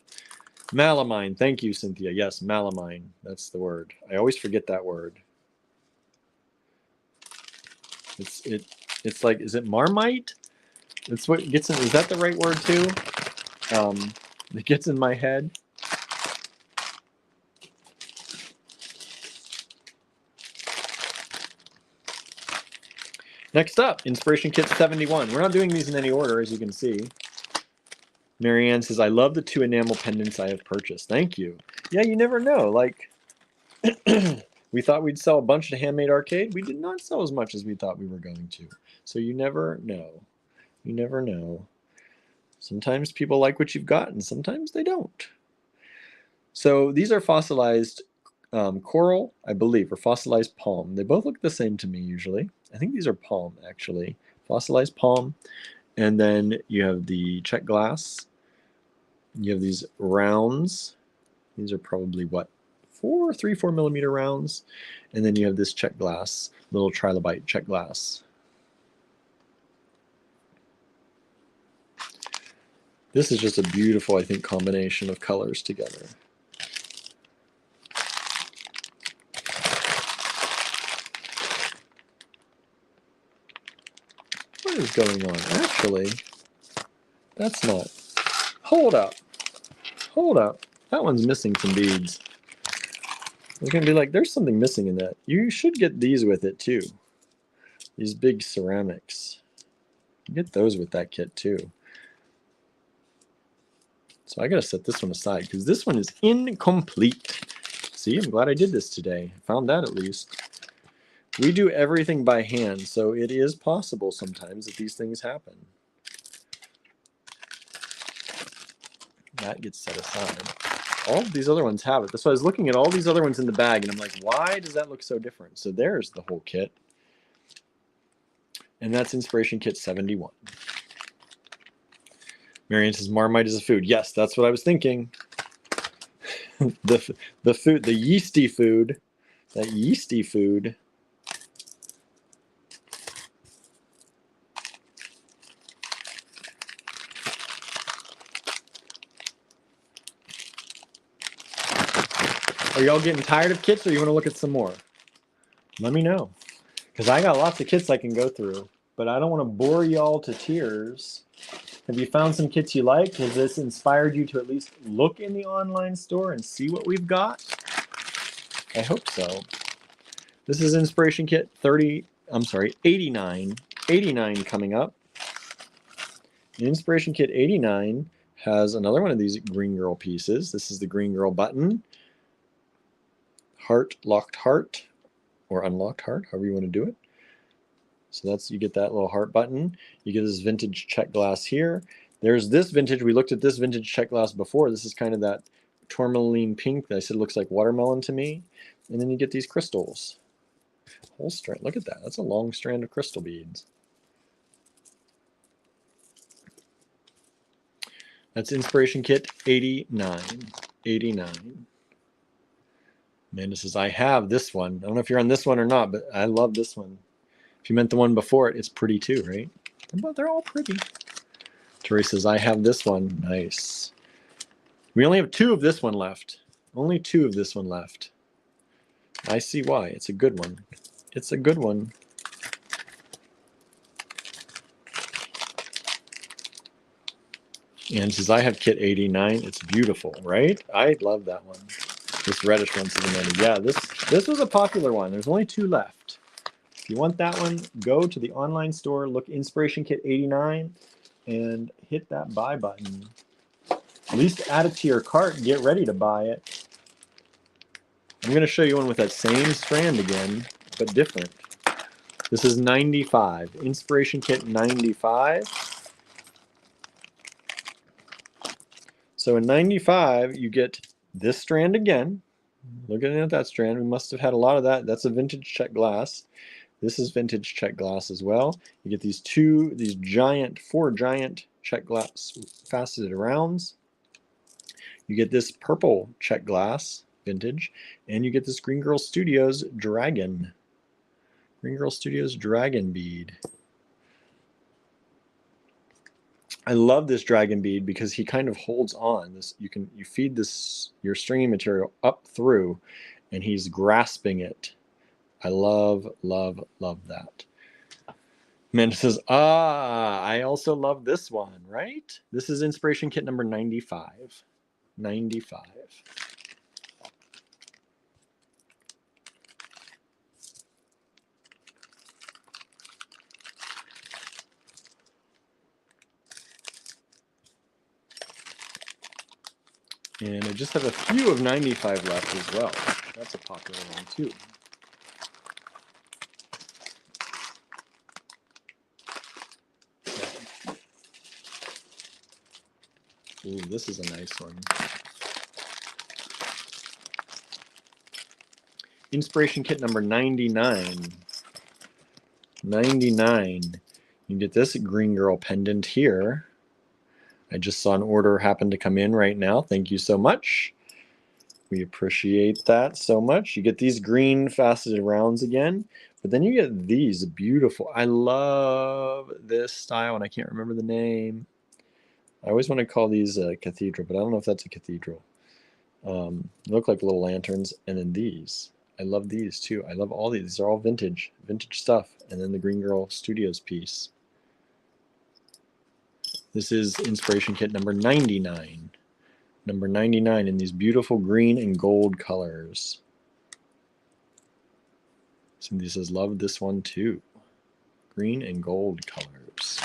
Malamine. Thank you, Cynthia. Yes, malamine. That's the word. I always forget that word. It's like, is it Marmite? That's what gets in, is that the right word too? It gets in my head. Next up, Inspiration Kit 71. We're not doing these in any order, as you can see. Marianne says, I love the 2 enamel pendants I have purchased. Thank you. Yeah, you never know. Like, we thought we'd sell a bunch to Handmade Arcade. We did not sell as much as we thought we were going to. So you never know. You never know. Sometimes people like what you've got, and sometimes they don't. So these are fossilized coral, I believe, or fossilized palm. They both look the same to me usually. I think these are palm, actually. Fossilized palm. And then you have the check glass. You have these rounds. These are probably, what, 4 millimeter rounds. And then you have this check glass, little trilobite check glass. This is just a beautiful, I think, combination of colors together. What is going on? Actually, that's not. Hold up. Hold up. That one's missing some beads. It's going to be like, there's something missing in that. You should get these with it too. These big ceramics. You get those with that kit too. So I got to set this one aside because this one is incomplete. See, I'm glad I did this today. Found that at least. We do everything by hand, so it is possible sometimes that these things happen. That gets set aside. All of these other ones have it. So I was looking at all these other ones in the bag, and I'm like, why does that look so different? So there's the whole kit. And that's Inspiration Kit 71. Marianne says, Marmite is a food. Yes, that's what I was thinking. the food, the yeasty food, that yeasty food. Are y'all getting tired of kits, or you want to look at some more? Let me know, because I got lots of kits I can go through, but I don't want to bore y'all to tears. Have you found some kits you like? Has this inspired you to at least look in the online store and see what we've got? I hope so. This is Inspiration Kit 89. 89 coming up. Inspiration Kit 89 has another one of these Green Girl pieces. This is the Green Girl button. Heart, locked heart, or unlocked heart, however you want to do it. So that's, you get that little heart button. You get this vintage check glass here. There's this vintage, we looked at this vintage check glass before. This is kind of that tourmaline pink that I said looks like watermelon to me. And then you get these crystals. Whole strand, look at that. That's a long strand of crystal beads. That's Inspiration Kit 89. 89. Amanda says, I have this one. I don't know if you're on this one or not, but I love this one. If you meant the one before it, it's pretty too, right? But they're all pretty. Tori says, I have this one. Nice. We only have 2 of this one left. Only 2 of this one left. I see why. It's a good one. It's a good one. And says, I have kit 89. It's beautiful, right? I love that one. This reddish one, yeah, this was a popular one. There's only 2 left. If you want that one, go to the online store, look Inspiration Kit 89, and hit that buy button. At least add it to your cart and get ready to buy it. I'm going to show you one with that same strand again, but different. This is 95, Inspiration Kit 95. So in 95, you get this strand again. Looking at that strand, we must have had a lot of that. That's a vintage check glass. This is vintage check glass as well. You get these 4 giant check glass faceted rounds. You get this purple check glass, vintage, and you get this Green Girl Studios dragon. Green Girl Studios dragon bead. I love this dragon bead because he kind of holds on. This you feed your stringy material up through, and he's grasping it. I love, love, love that. Amanda says, I also love this one, right? This is inspiration kit number 95. 95. And I just have a few of 95 left as well. That's a popular one too. Ooh, this is a nice one. Inspiration kit number 99. 99. You get this green girl pendant here. I just saw an order happen to come in right now. Thank you so much. We appreciate that so much. You get these green faceted rounds again, but then you get these beautiful. I love this style, and I can't remember the name. I always want to call these a cathedral, but I don't know if that's a cathedral. They look like little lanterns. And then these. I love these too. I love all these. These are all vintage stuff. And then the Green Girl Studios piece. This is inspiration kit number 99. Number 99 in these beautiful green and gold colors. Cindy says, love this one too. Green and gold colors.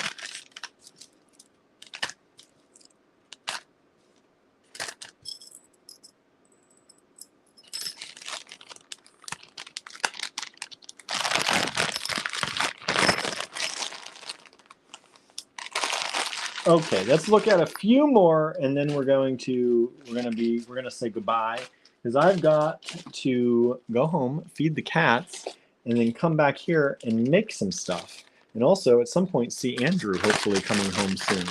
Okay, let's look at a few more, and then we're gonna say goodbye, because I've got to go home, feed the cats, and then come back here and make some stuff. And also, at some point, see Andrew hopefully coming home soon.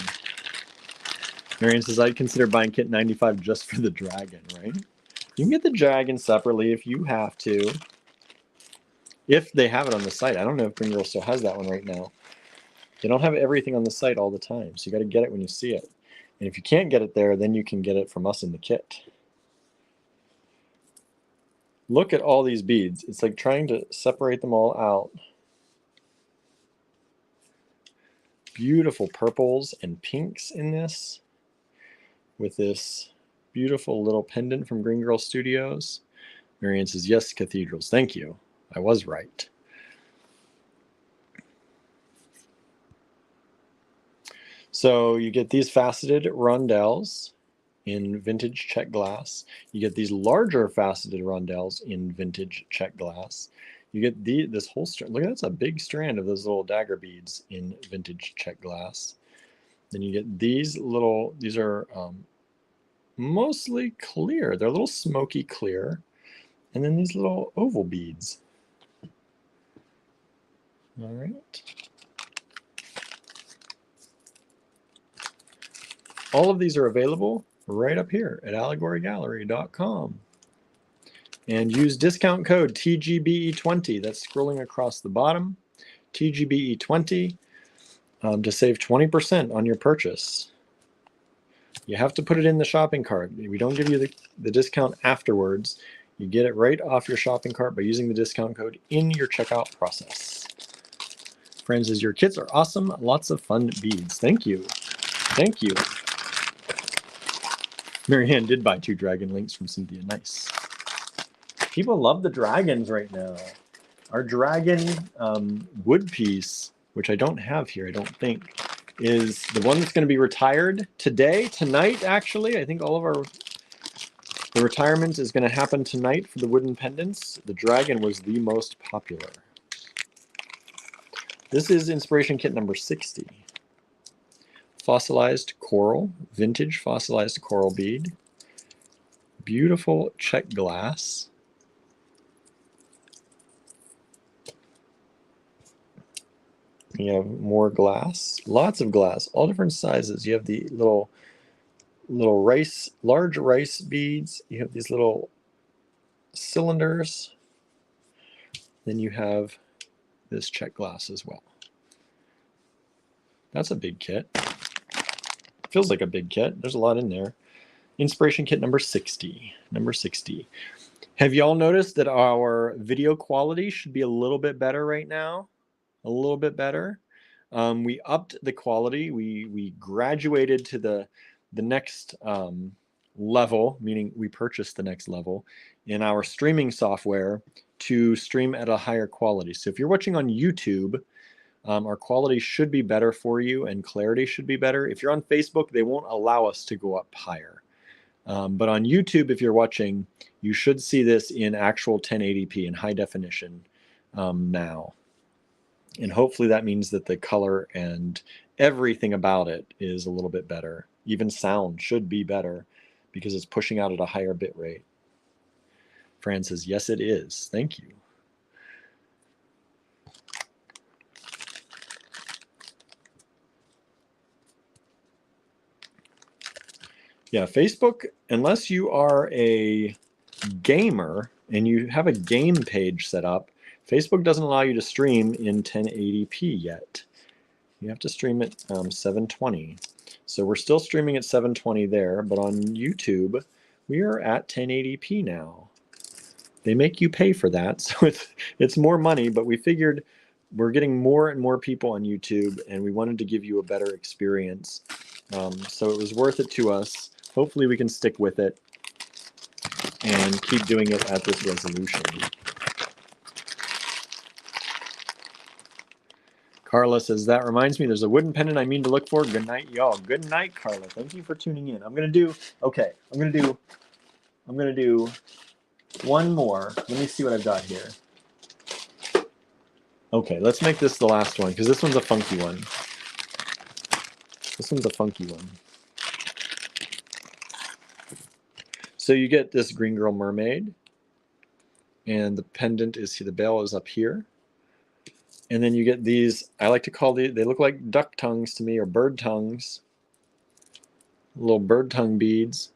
Marianne says, I'd consider buying kit 95 just for the dragon, right? You can get the dragon separately if you have to. If they have it on the site. I don't know if Green Girl still has that one right now. They don't have everything on the site all the time, so you got to get it when you see it. And if you can't get it there, then you can get it from us in the kit. Look at all these beads. It's like trying to separate them all out. Beautiful purples and pinks in this, with this beautiful little pendant from Green Girl Studios. Marianne says, yes, cathedrals. Thank you. I was right. So you get these faceted rondelles in vintage check glass. You get these larger faceted rondelles in vintage check glass. You get this whole strand. Look, that's a big strand of those little dagger beads in vintage check glass. Then you get these little, these are mostly clear. They're a little smoky clear. And then these little oval beads. All right. All of these are available right up here at allegorygallery.com. And use discount code TGBE20. That's scrolling across the bottom. TGBE20 to save 20% on your purchase. You have to put it in the shopping cart. We don't give you the discount afterwards. You get it right off your shopping cart by using the discount code in your checkout process. Friends, as your kits are awesome. Lots of fun beads. Thank you. Thank you. Marianne did buy 2 dragon links from Cynthia. Nice. People love the dragons right now. Our dragon wood piece, which I don't have here, I don't think, is the one that's going to be retired tonight, actually. I think all of the retirement is going to happen tonight for the wooden pendants. The dragon was the most popular. This is inspiration kit number 60. Fossilized coral, vintage fossilized coral bead. Beautiful check glass. You have more glass, lots of glass, all different sizes. You have the little large rice beads. You have these little cylinders. Then you have this check glass as well. That's a big kit. Feels like a big kit. There's a lot in there. Inspiration kit number 60. Number 60. Have y'all noticed that our video quality should be a little bit better right now? A little bit better. We upped the quality. We graduated to the next level, meaning we purchased the next level in our streaming software to stream at a higher quality. So if you're watching on YouTube, our quality should be better for you and clarity should be better. If you're on Facebook, they won't allow us to go up higher. But on YouTube, if you're watching, you should see this in actual 1080p in high definition now. And hopefully that means that the color and everything about it is a little bit better. Even sound should be better because it's pushing out at a higher bit rate. Fran says, yes, it is. Thank you. Yeah, Facebook, unless you are a gamer and you have a game page set up, Facebook doesn't allow you to stream in 1080p yet. You have to stream at 720. So we're still streaming at 720 there, but on YouTube, we are at 1080p now. They make you pay for that, so it's more money, but we figured we're getting more and more people on YouTube, and we wanted to give you a better experience. So it was worth it to us. Hopefully we can stick with it and keep doing it at this resolution. Carla says, that reminds me, there's a wooden pendant I mean to look for. Good night, y'all. Good night, Carla. Thank you for tuning in. I'm gonna do one more. Let me see what I've got here. Okay, let's make this the last one because this one's a funky one. This one's a funky one. So you get this green girl mermaid, and the pendant is here, the bell is up here. And then you get these, I like to call they look like duck tongues to me, or bird tongues. Little bird tongue beads.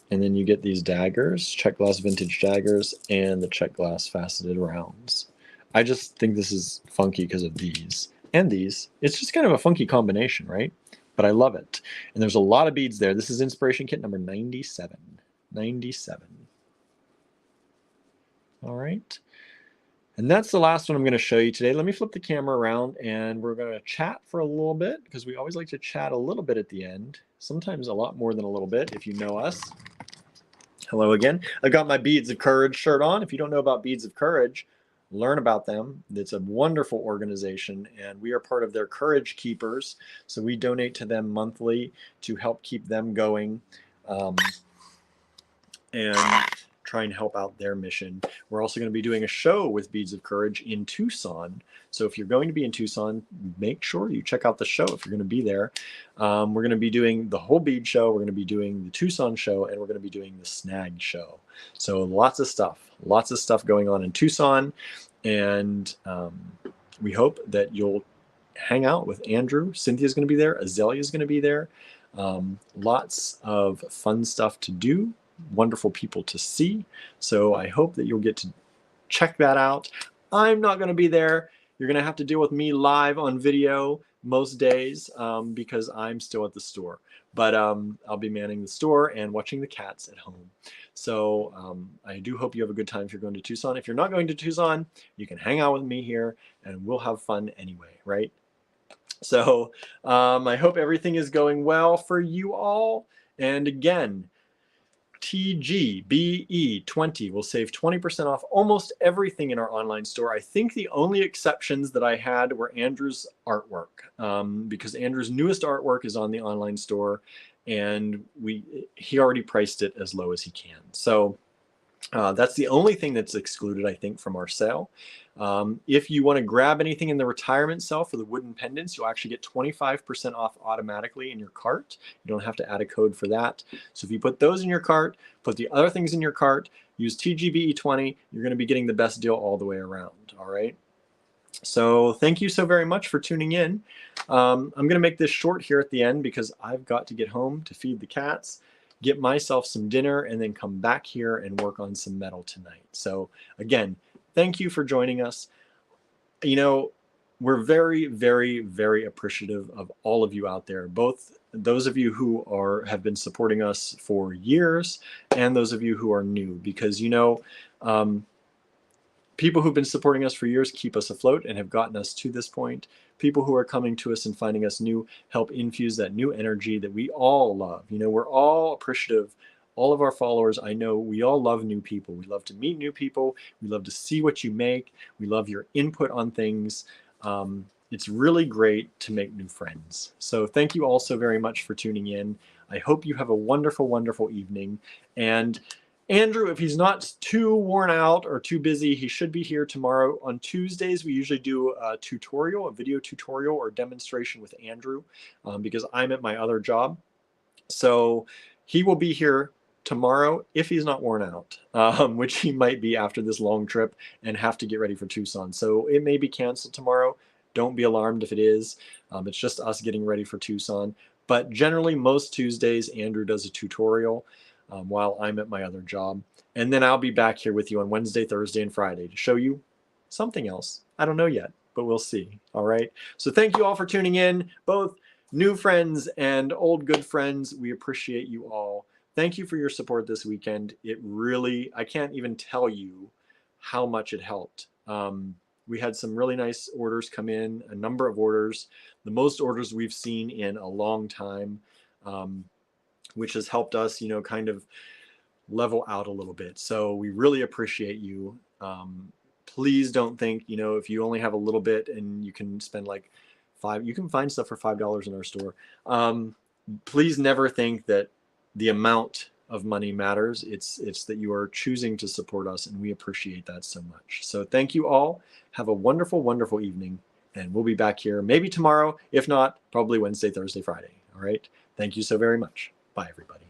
And then you get these daggers, check glass vintage daggers, and the check glass faceted rounds. I just think this is funky because of these. And these. It's just kind of a funky combination, right? But I love it. And there's a lot of beads there. This is inspiration kit number 97. 97. All right. And that's the last one I'm going to show you today. Let me flip the camera around and we're going to chat for a little bit because we always like to chat a little bit at the end. Sometimes a lot more than a little bit if you know us. Hello again. I've got my Beads of Courage shirt on. If you don't know about Beads of Courage, learn about them. It's a wonderful organization and we are part of their Courage Keepers. So we donate to them monthly to help keep them going and try and help out their mission. We're also going to be doing a show with Beads of Courage in Tucson. So if you're going to be in Tucson, make sure you check out the show if you're going to be there. We're going to be doing the whole bead show. We're going to be doing the Tucson show, and we're going to be doing the snag show. So lots of stuff going on in Tucson. And we hope that you'll hang out with Andrew. Cynthia's going to be there. Azalea's going to be there. Lots of fun stuff to do. Wonderful people to see. So I hope that you'll get to check that out. I'm not going to be there. You're going to have to deal with me live on video most days because I'm still at the store. But I'll be manning the store and watching the cats at home. So I do hope you have a good time if you're going to Tucson. If you're not going to Tucson, you can hang out with me here and we'll have fun anyway, right? So I hope everything is going well for you all. And again, TGBE20 will save 20% off almost everything in our online store. I think the only exceptions that I had were Andrew's artwork because Andrew's newest artwork is on the online store and he already priced it as low as he can. So that's the only thing that's excluded, I think, from our sale. If you want to grab anything in the retirement sale for the wooden pendants, you'll actually get 25% off automatically in your cart. You don't have to add a code for that. So if you put those in your cart, put the other things in your cart, use TGBE20, you're going to be getting the best deal all the way around. All right. So thank you so very much for tuning in. I'm going to make this short here at the end because I've got to get home to feed the cats, get myself some dinner, and then come back here and work on some metal tonight. So again, thank you for joining us. You know, we're very, very, very appreciative of all of you out there, both those of you who have been supporting us for years and those of you who are new, because, you know, People who've been supporting us for years keep us afloat and have gotten us to this point. People who are coming to us and finding us new help infuse that new energy that we all love. You know, we're all appreciative. All of our followers, I know we all love new people. We love to meet new people. We love to see what you make. We love your input on things. It's really great to make new friends. So thank you all so very much for tuning in. I hope you have a wonderful, wonderful evening. And Andrew, if he's not too worn out or too busy, he should be here tomorrow. On Tuesdays, we usually do a tutorial, a video tutorial or demonstration with Andrew because I'm at my other job. So he will be here tomorrow if he's not worn out, which he might be after this long trip and have to get ready for Tucson. So it may be canceled tomorrow. Don't be alarmed if it is. It's just us getting ready for Tucson. But generally, most Tuesdays, Andrew does a tutorial while I'm at my other job. And then I'll be back here with you on Wednesday, Thursday, and Friday to show you something else. I don't know yet, but we'll see. All right. So thank you all for tuning in, both new friends and old good friends. We appreciate you all. Thank you for your support this weekend. It really, I can't even tell you how much it helped. We had some really nice orders come in, a number of orders, the most orders we've seen in a long time, which has helped us, you know, kind of level out a little bit. So we really appreciate you. Please don't think, you know, if you only have a little bit and you can spend like you can find stuff for $5 in our store. Please never think that the amount of money matters. It's that you are choosing to support us, and we appreciate that so much. So thank you all. Have a wonderful, wonderful evening, and we'll be back here maybe tomorrow. If not, probably Wednesday, Thursday, Friday. All right. Thank you so very much. Bye, everybody.